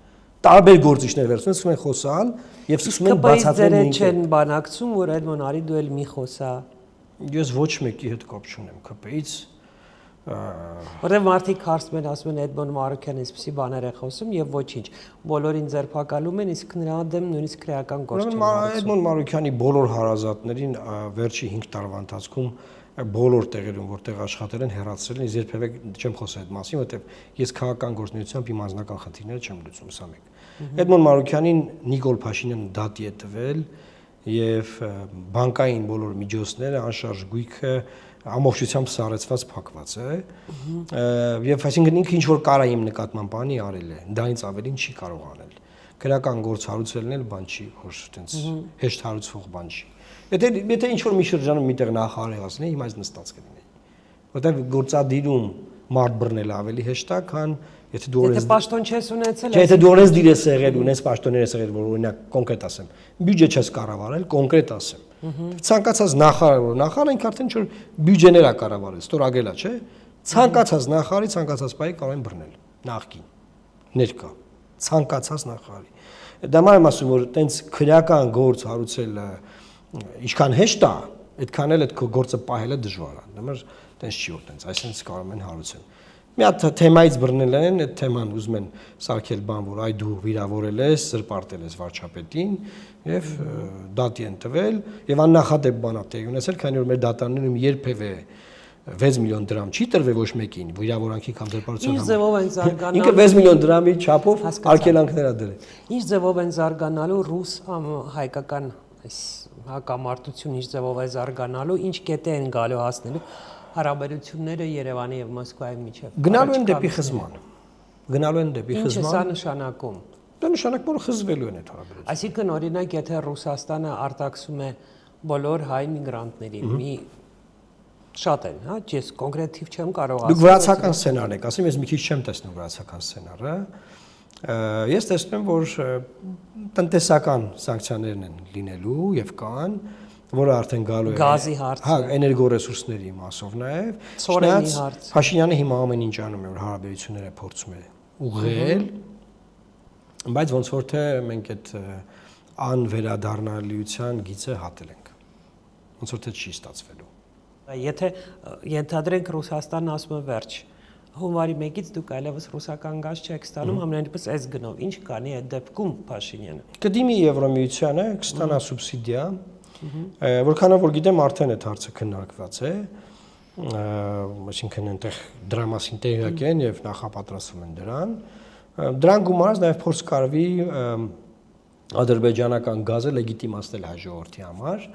Տարբեր գործիչներ վերցնում են խոսալ եւ սկսում են բացատրել ինքն չեն բանակցում, որ Էդմոն արի դու էլ մի խոսա։ Ես ոչ մեկի հետ կապ չունեմ ԿՊ-ից։ Որտեղ մարդիկ հարցում են, ասում են Էդմոն Մարուկյանն այսպեսի բաներ է խոսում եւ ոչինչ։ Բոլորին ձերբակալում են, իսկ նրա դեմ նույնիսկ քրեական գործ չեն արվում։ Էդմոն Մարուկյանի բոլոր հարազատներին վերջի 5 տարվա ընթացքում բոլոր տեղերում, որտեղ աշխատել են, հեռացրել են, ես երբևէ չեմ խոսել այդ մասին, որտեղ ես քաղաքական գործունեությամբ իմ անձնական խնդիրները չեմ լուծում, սա մեկ։ Էդմոն Մարուկյանին Նիկոլ Փաշինյանը դատի է տվել եւ բանկային բոլոր միջոցները, անշարժ գույքը ամբողջությամբ սառեցված փակված է։ Եվ այսինքն ինքը ինչ որ կարա իմ նկատմամբ անի արել է, դրանից ավելին չի կարող անել։ Քրական գործ հարուցելն էլ բան չի, որ այտենց հեշտ հարուցվող բան չի։ Եթե ինչ որ մի շրջանում միտեղ նախարարեղացնի, հիմա այս նստած կլինի։ Որտեղ գործադիրում մարդ բռնել ավելի հեշտ է, քան Եթե դու Եթե պաշտոն չես ունեցել, Չէ, եթե դու օրենս դիր ես եղել, ունես պաշտոններ ես եղել, որ օրինակ կոնկրետ ասեմ, բյուջե չես կառավարել, կոնկրետ ասեմ։ Ցանկացած նախարար ինքը արդեն ինչ-որ բյուջեներ է կառավարել, ստորագրել է, չէ։ Ցանկացած նախարարի ցանկացած բայի կարող են բռնել, նախկին, ներկա, ցանկացած նախարարի։ Դա մայր եմ ասում, որ տենց քրեական գործ հարուցել ինչքան հեշտ է, այդքան էլ այդ քո գործը պահելը դժվար է։ Դեմեր տենց չի որ տենց, այսինքն կարող են հարուցել։ Մի հատ թեմայից բռնել են, այդ թեման ուզում են սարքել բան, որ այ դու վիրավորել ես, զրպարտել ես վարչապետին եւ դատի են տվել եւ աննախադեպ բան է տեղի ունեցել, քանի որ մեր դատարաններում երբևէ 6 միլիոն դրամ չի տրվել ոչ մեկին վիրավորանքի կամ զրպարտության Ինչ ձևով են զարգանալու։ Ինքը 6 միլիոն դրամի չափով արգելանքներ է դրել։ Ինչ ձևով են զարգանալու ռուս հայկական այս հակամարտություն ինչ ձևով է զարգանալու, ինչ կետե են գալու հասնելու հարաբերությունները Երևանի եւ Մոսկվայի միջեւ։ Գնալու են դեպի խզման։ Գնալու են դեպի Ինչ է խզման։ սա նշանակում։ Դա նշանակում որ խզվելու են այդ հարաբերությունները։ Այսինքն օրինակ եթե Ռուսաստանը արտաքսում է բոլոր հայ միգրանտներին, մի շատ են, հա, ես կոնկրետ թիվ չեմ կարող ասել։ Դուք վրացական սցենարն եք, ասեմ, ես մի քիչ չեմ տեսնում վրացական սցենարը։ Ես տեսնում եմ, որ տնտեսական սանկցիաներն են լինելու եւ կան, որը արդեն գալու է։ Գազի հարցը։ Հա, էներգորեսուրսների մասով նաեւ։ Ցորենի հարցը։ Փաշինյանը հիմա ամեն ինչ անում է, որ հարաբերությունները փորձում է ուղղել, բայց ոնց որ թե մենք այդ անվերադառնալիության գիծը հատել ենք։ Ոնց որ թե չի ստացվելու։ Եթե ենթադրենք Ռուսաստանն ասում է վերջ, հունվարի 1-ից դուք այլևս ռուսական գազ չեք ստանում, ամենայնպես այս գնով, ինչ կանի այդ դեպքում Փաշինյանը։ Կդիմի Եվրոմիությանը, կստանա սուբսիդիա, որքանով որ գիտեմ արդեն այդ հարցը քննարկված է, այսինքն այնտեղ դրա մասին տեղյակ են եւ նախապատրաստվում են դրան։ Դրան գումարած նաեւ փորձ կարվի ադրբեջանական գազը լեգիտիմացնել հայ ժողովրդի համար։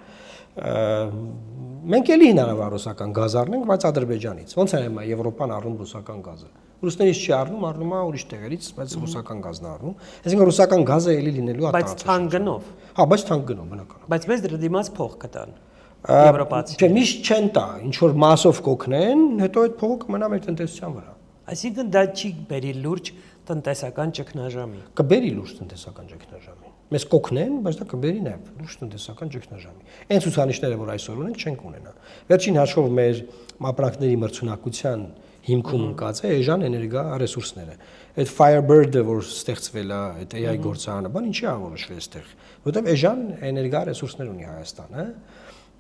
Մենք էլի հնարավոր ռուսական գազ առնենք, բայց Ադրբեջանից։ Ոնց է հիմա Եվրոպան առնում ռուսական գազը։ Ռուսներից չի առնում, առնում է ուրիշ տեղերից, բայց ռուսական գազն է առնում։ Այսինքն ռուսական գազը էլի լինելու է Բայց թանկ գնով։ Հա, բայց թանկ գնով բնական։ Բայց մեզ դրա դիմաց փող կտան։ Եվրոպացի։ Չէ, միշտ չեն տա, ինչ որ մասով կօգնեն, հետո այդ փողը կմնա մեր տնտեսության վրա։ Այսինքն դա չի բերի լուրջ տնտեսական ճգնաժամի։ Կբերի լուրջ տնտեսական ճգնաժամի։ Մեզ կօգնեն, բայց դա կբերի նաև լուրջ տնտեսական ճգնաժամի։ Այն ցուցանիշները, որ այսօր ունենք, չենք ունենա։ Վերջին հաշվով մեր մապրանքների մրցունակության հիմքում ընկած է էժան էներգա ռեսուրսները։ Այդ Firebird-ը, որ ստեղծվել է, այդ AI գործարանը, բան ինչի է որոշվել այստեղ, որովհետև էժան էներգա ռեսուրսներ ունի Հայաստանը,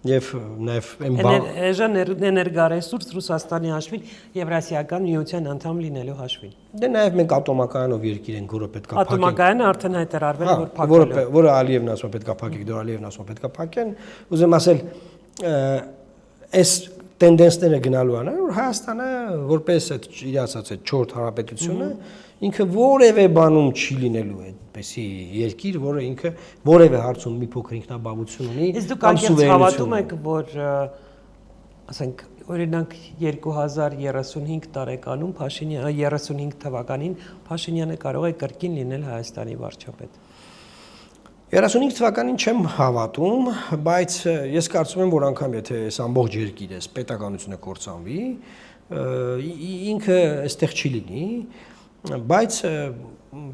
եւ նաեւ այն բան էժան էներգարեսուրս Ռուսաստանի հաշվին Եվրասիական միության անդամ լինելու հաշվին։ Դե նաեւ մենք ատոմակայանով երկիր ենք, որը պետք է փակենք։ Ատոմակայանը արդեն հայտարարվել է, որ փակվելու։ Որը Ալիևն ասում է պետք է փակենք, դեռ Ալիևն ասում է պետք է փակեն։ Ուզեմ ասել, այս տենդենսները գնալու են, որ Հայաստանը որպես այդ իրացած այդ 4 հանրապետությունը ինքը որևէ բանում չի լինելու այդպեսի երկիր, որը ինքը որևէ հարցում մի փոքր ինքնաբավություն ունի կամ սուվերենություն։ Իսկ դուք հավատում եք, որ ասենք օրինակ 2035 տարեկանում 35 թվականին Փաշինյանը կարող է կրկին լինել Հայաստանի վարչապետ։ 35 թվականին չեմ հավատում, բայց ես կարծում եմ, որ անգամ եթե այս ամբողջ երկիրը, այս պետականությունը կործանվի, ինքը այստեղ չի լինի, բայց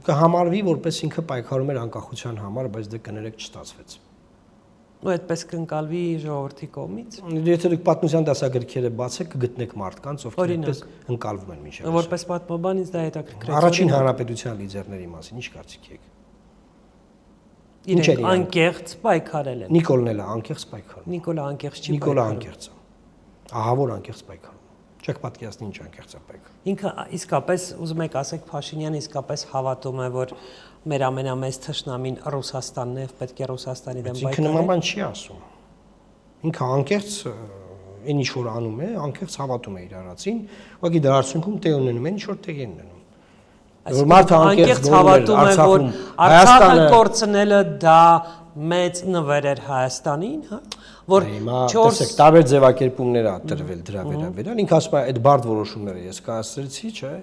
կհամարվի, որպես ինքը պայքարում էր անկախության համար, բայց դե կներեք չստացվեց։ Ու այդպես կընկալվի ժողովրդի կողմից։ Եթե դուք պատմության դասագրքերը բացեք, կգտնեք մարդկանց, ովքեր այդպես ընկալվում են մինչև։ Որպես պատմաբան ինձ դա հետաքրքրեց։ Առաջին հանրապետության լիդերների մասին ինչ կարծիք եք։ Իրենք անկեղծ պայքարել են։ Նիկոլն էլ անկեղծ պայքարում։ Նիկոլը անկեղծ չի։ Նիկոլը անկեղծ է։ Ահավոր անկեղծ պայքարում։ Չեք պատկերացնի ինչ անկեղծ է պայքարում։ Ինքը իսկապես ուզում եք ասեք Փաշինյանը իսկապես հավատում է, որ մեր ամենամեծ թշնամին Ռուսաստանն է, պետք է Ռուսաստանի դեմ պայքարել։ Ինքը նման բան չի ասում։ Ինքը անկեղծ այն ինչ որ անում է, անկեղծ հավատում է իր արածին, ուղղակի դրա արդյունքում տեղ ունենում են ինչ որ տեղի ունենում։ Որ մարդը անկեղծ հավատում է, որ Արցախը կորցնելը դա մեծ նվեր էր Հայաստանին, հա, որ 4 տարբեր ձևակերպումներ ա տրվել դրա վերաբերյալ։ Ինքը ասում է այդ բարդ որոշումները ես կայացրեցի, չէ։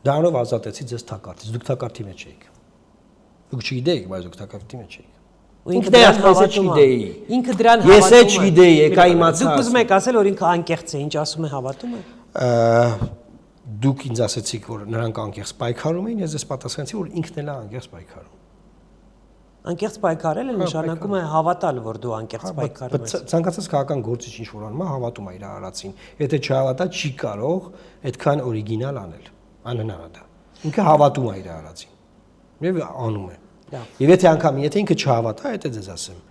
Դրանով ազատեցի ձեզ թակարդից։ Դուք թակարդի մեջ էիք։ Դուք չգիտեիք, բայց դուք թակարդի մեջ էիք։ Ինքը դրան հավատում է։ Ինքը դրան հավատում է։ Ես էլ չգիտեի, եկա իմացա։ Դուք ուզում եք ասել, որ ինքը անկեղծ է, ինչ ասում է, հավատում է։ դուք ինձ ասացիք, որ նրանք անկեղծ պայքարում էին, ես ես պատասխանեցի, որ ինքն էլ է անկեղծ պայքարում։ Անկեղծ պայքարելը նշանակում է հավատալ, որ դու անկեղծ պայքարում ես։ Ցանկացած քաղաքական գործիչ ինչ որ անում է, հավատում է իր արարածին։ Եթե չհավատա, չի կարող այդքան օրիգինալ անել։ Անհնար է դա։ Ինքը հավատում է իր արարածին։ Եվ անում է։ Եվ եթե ինքը չհավատա, այդ է ձեզ ասեմ,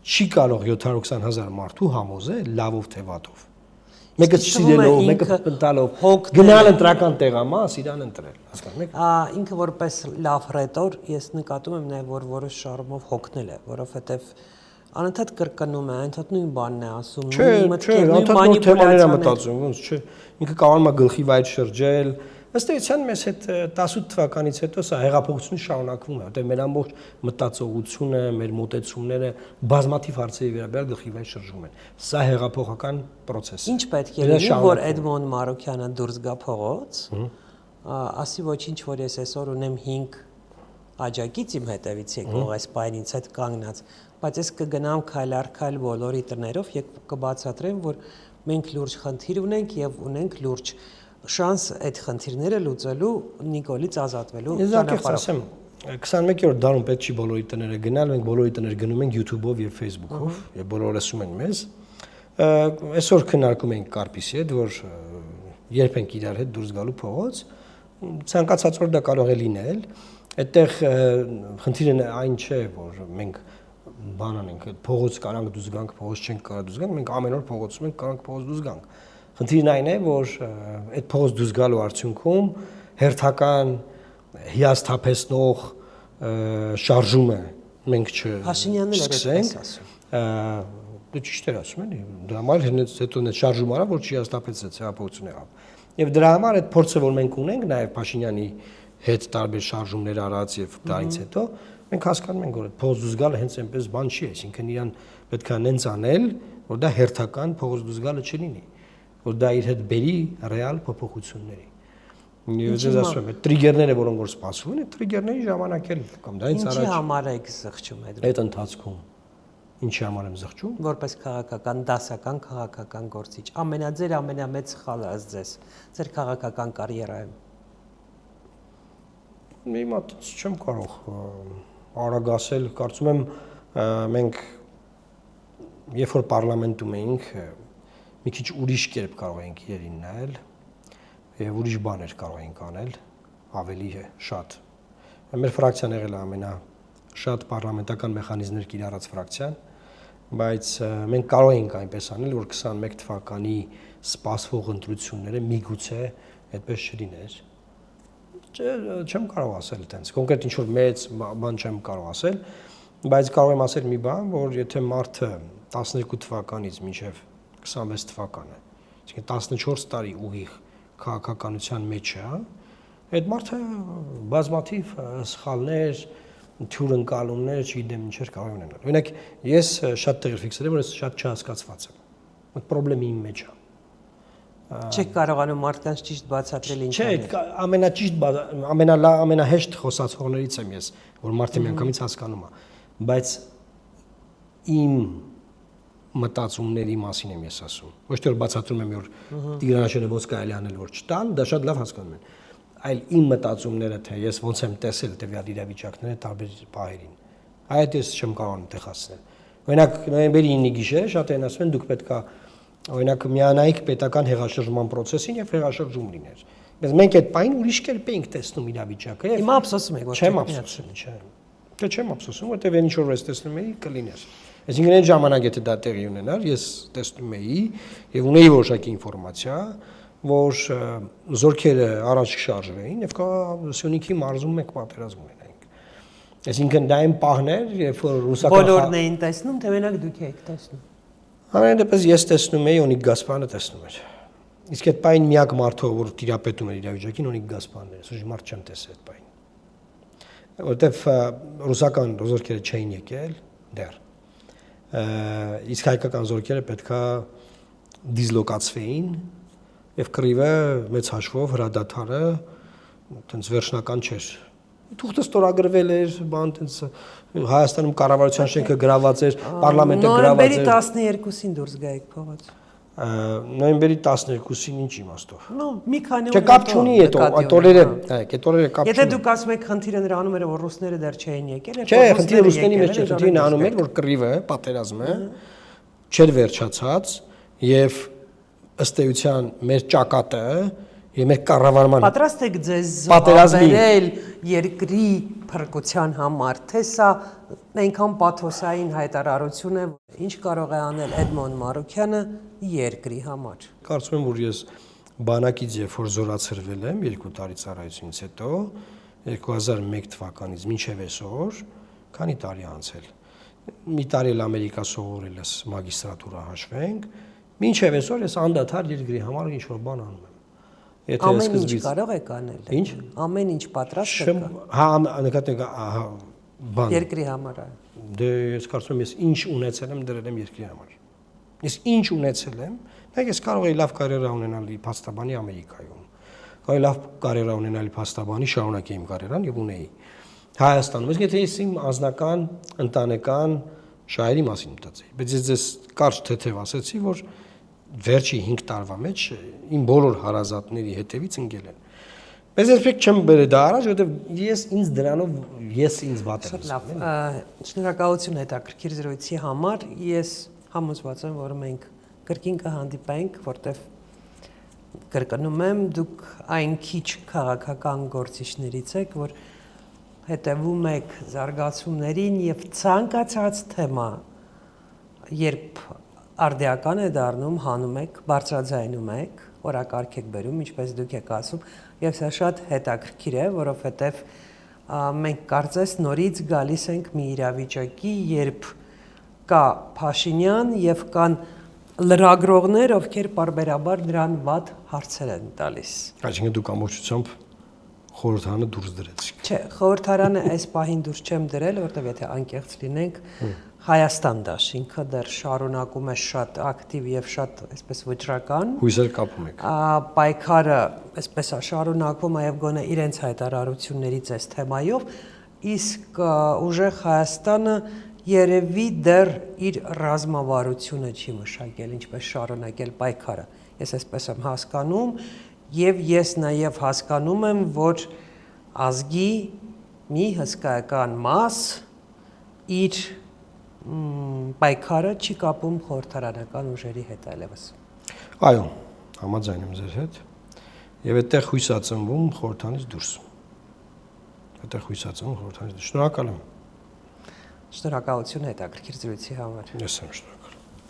չի կարող 720,000 մարդու համոզել լավով թե վատով։ Մեկը սիրելով, մեկը ընտալով, գնալ ընտրական տեղամաս, իրան ընտրել, հասկանում եք։ Ինքը որպես լավ ռետոր, ես նկատում եմ նաև, որ որոշ շարժումով հոգնել է, որովհետև անընդհատ կրկնում է, անընդհատ նույն բանն է ասում, նույն մտքերն, նույն մանիպուլյացիաները, չէ, ինքը կարող է գլխի վայր շրջել։ Ըստ էության մեզ հետ 18 թվականից հետո սա հեղափոխությունը շարունակվում է, որտեղ մեր ամբողջ մտածողությունը, մեր մոտեցումները բազմաթիվ հարցերի վերաբերյալ գլխի վայր շրջում են։ Սա հեղափոխական process է։ Ինչ պետք է լինի, որ Էդմոն Մարոկյանը դուրս գա փողոց, ասի ոչինչ, որ ես այսօր ունեմ 5 աջակից իմ հետևից եկող այս պայն ինձ հետ կանգնած, բայց ես կգնամ քայլ առ քայլ բոլորի տներով եւ կբացատրեմ, որ մենք լուրջ խնդիր ունենք եւ ունենք լուրջ շանս այդ խնդիրները լուծելու Նիկոլից ազատվելու ճանապարհով։ 21-րդ դարում պետք չի բոլորի տները գնալ, մենք բոլորի տներ գնում ենք YouTube-ով եւ Facebook-ով, եւ բոլորը լսում են մեզ։ Այսօր քննարկում ենք Կարպիսի հետ, որ երբ ենք իրար հետ դուրս գալու փողոց, ցանկացած որ դա կարող է լինել, այդտեղ խնդիրը այն չէ, որ մենք բան անենք, փողոց կարանք դուրս գանք, փողոց չենք կարող դուրս գանք, մենք ամեն օր փողոցում ենք, կարանք փողոց դուրս գանք։ Խնդիրն այն է, որ այդ փողոց դուրս գալու արդյունքում հերթական հիասթափեցնող շարժումը մենք չսկսենք։ Դու ճիշտ ես ասում էլի, դրա համար հետո այդ շարժումը արա, որ չհիասթափեցեց հեղափոխություն եղավ։ Եվ դրա համար այդ փորձը, որ մենք ունենք, նաև Փաշինյանի հետ տարբեր շարժումներ արած եւ դրանից հետո մենք հասկանում ենք, որ այդ փողոց դուրս գալը հենց այնպես բան չի, այսինքն իրան պետք է նենց անել, որ դա հերթական փողոց դուրս գալը չլինի, որ դա իր հետ բերի ռեալ փոփոխությունների։ Ես ասում եմ, այդ տրիգերները, որոնք որ սպասվում են, այդ տրիգերների ժամանակ էլ կամ դրանից առաջ։ Ինչի համար եք զղջում այդ ընթացքում։ Ինչի համար եմ զղջում։ Որպես քաղաքական, դասական քաղաքական գործիչ, ձեր ամենամեծ սխալը ըստ ձեզ, ձեր քաղաքական կարիերայում։ Հիմա չեմ կարող արագ ասել, կարծում եմ մենք երբ որ պարլամենտում էինք, մի քիչ ուրիշ կերպ կարող էինք իրեն նայել եւ ուրիշ բաներ կարող էինք անել, ավելի շատ։ Մեր ֆրակցիան եղել է ամենաշատ պարլամենտական մեխանիզմներ կիրառած ֆրակցիան, բայց մենք կարող էինք այնպես անել, որ 21 թվականի սպասվող ընտրությունները միգուցե այդպես չլիներ։ Չեմ կարող ասել այտենց, կոնկրետ ինչ որ մեծ բան չեմ կարող ասել, բայց կարող եմ ասել մի բան, որ եթե մարդը 12 թվականից մինչև 26 թվականը, այսինքն 14 տարի ուղիղ քաղաքականության մեջ է, այդ մարդը բազմաթիվ սխալներ, թյուրընկալումներ, չգիտեմ ինչեր կարող է ունենալ։ Օրինակ, ես շատ տեղեր ֆիքսել եմ, որ ես շատ չհասկացված եմ։ Այդ խնդրեմը իմ մեջ է։ Չեք կարողանում մարդկանց ճիշտ բացատրել ինչ անել։ Չէ, ամենահեշտ խոսացողներից եմ ես, որ մարդը միանգամից հասկանում է, բայց իմ մտածումների մասին եմ ես ասում։ Ոչ թե որ բացատրում եմ, որ Տիգրանաշենը ոնց կարելի անել, որ չտան, դա շատ լավ հասկանում են, այլ իմ մտածումները, թե ես ոնց եմ տեսել տվյալ իրավիճակները տարբեր պահերին։ Այդ ես չեմ կարող այնտեղ հասնել։ Օրինակ նոյեմբերի 9-ի գիշերը շատ են ասում են դուք պետքա օրինակ միանայիք պետական հեղաշրջման process-ին եւ հեղաշրջում լիներ։ Բայց մենք այդ պայն ուրիշ կերպ էինք տեսնում իրավիճակը եւ հիմա ափսոսում եք, որ չեմ ափսոսում, չէ։ Դե չեմ ափսոսում, որտեւ ինչ որ ես տեսնում էի կլիներ։ Այսինքն այն ժամանակ եթե դա տեղի ունենար, ես տեսնում էի եւ ունեի որոշակի ինֆորմացիա, որ զորքերը առաջ կշարժվեին եւ Սյունիքի մարզում մեկ պատերազմ ունենայինք։ Այսինքն դա այն պահներ, երբ որ ռուսական բոլորն էին տեսնում, թե մենակ դուք եք տեսնում։ Հանրայնապես ես տեսնում էի, Օնիկ Գասպարյանը տեսնում էր։ Իսկ այդ պայն միակ մարդը, որ տիրապետում էր իրավիճակին, Օնիկ Գասպարյանն էր, սուժի մարդ չեմ տեսել այդ պայն։ Որտեվ ռուսական զորքերը չէին եկել դեռ։ Իսկ հայկական զորքերը պետքա դիսլոկացվեին եւ կռիվը մեծ հաշվով հրադադարը այտենց վերջնական չէր։ Թուղթը ստորագրվել էր, բան այտենց Հայաստանում կառավարության շենքը գրաված էր, պարլամենտը գրաված էր։ Նոյեմբերի 12-ին դուրս գայիք փողոց։ նոյեմբերի 12-ին ինչ իմաստով։ Ну, մի քանի Չէ, կապ չունի այդ օրերը, այդ օրերը կապ չունի։ Եթե դուք ասում եք խնդիրը նրանում էր, որ ռուսները դեռ չէին եկել, Չէ, խնդիրը ռուսների մեջ չէ, խնդիրը նրանում էր, որ կռիվը, պատերազմը չէր վերջացած եւ ըստ էության մեր ճակատը եւ մեր կառավարման պատրաստ եք ձեզ զոհաբերել երկրի փրկության համար, թե սա այնքան պաթոսային հայտարարություն է, ինչ կարող է անել Էդմոն Մարուքյանը երկրի համար։ Կարծում եմ, որ ես բանակից երբ որ զորացրվել եմ 2 տարի ծառայությունից հետո 2001 թվականից մինչև այսօր, քանի տարի անցել։ Մի տարի էլ Ամերիկա սովորել ես մագիստրատուրա հաշվենք, մինչև այսօր ես անդադար երկրի համար ինչ որ բան անում եմ։ Եթե Ամեն ինչ կարող եք անել։ Ինչ։ Ամեն ինչ պատրաստ եք։ Հա, նկատենք, բան։ Երկրի համար։ Դե ես կարծում եմ ես ինչ ունեցել եմ դրել եմ երկրի համար։ Ես ինչ ունեցել եմ, նայեք ես կարող էի լավ կարիերա ունենալ փաստաբանի Ամերիկայում։ Կարող էի լավ կարիերա ունենալ փաստաբանի, շարունակեի իմ կարիերան եւ ունեի Հայաստանում։ Իսկ եթե ես իմ անձնական, ընտանեկան շահերի մասին մտածեի, բայց ես ձեզ կարճ թեթև ասացի, որ վերջի 5 տարվա մեջ իմ բոլոր հարազատների հետևից ընկել են։ Բայց ես պետք չեմ բերել դա առաջ, որովհետև ես ինձ դրանով ես ինձ վատ եմ զգում։ Շնորհակալություն հետաքրքիր զրույցի համար։ Ես համոզված եմ, որ մենք կրկին կհանդիպենք, որտեղ կրկնում եմ, դուք այն քիչ քաղաքական գործիչներից եք, որ հետևում եք զարգացումներին եւ ցանկացած թեմա, երբ արդիական է դառնում, հանում եք, բարձրաձայնում եք, օրակարգ եք բերում, ինչպես դուք եք ասում, եւ սա շատ հետաքրքիր է, որովհետեւ մենք կարծես նորից գալիս ենք մի իրավիճակի, երբ կա Փաշինյան եւ կան լրագրողներ, ովքեր պարբերաբար դրան վատ հարցեր են տալիս։ Այսինքն դուք ամբողջությամբ խորհրդարանը դուրս դրեցիք։ Չէ, խորհրդարանը այս պահին դուրս չեմ դրել, որտեղ եթե անկեղծ լինենք, Հայաստան դաշինքը դեռ շարունակում է շատ ակտիվ եւ շատ այսպես վճռական հույսեր կապում եք։ Պայքարը այսպես է շարունակվում եւ գոնե իրենց հայտարարություններից այս թեմայով, իսկ ուժեղ Հայաստանը երևի դեռ իր ռազմավարությունը չի մշակել, ինչպես շարունակել պայքարը։ Ես այսպես եմ հասկանում եւ ես նաեւ հասկանում եմ, որ ազգի մի հսկայական մաս իր պայքարը չի կապում խորհրդարանական ուժերի հետ այլևս։ Այո, համաձայն եմ ձեր հետ։ Եվ այդտեղ հույս է ծնվում խորհրդանից դուրս։ Այդտեղ հույս է ծնվում խորհրդանից դուրս։ Շնորհակալ եմ։ Շնորհակալություն հետաքրքիր զրույցի համար։ Ես եմ շնորհակալ։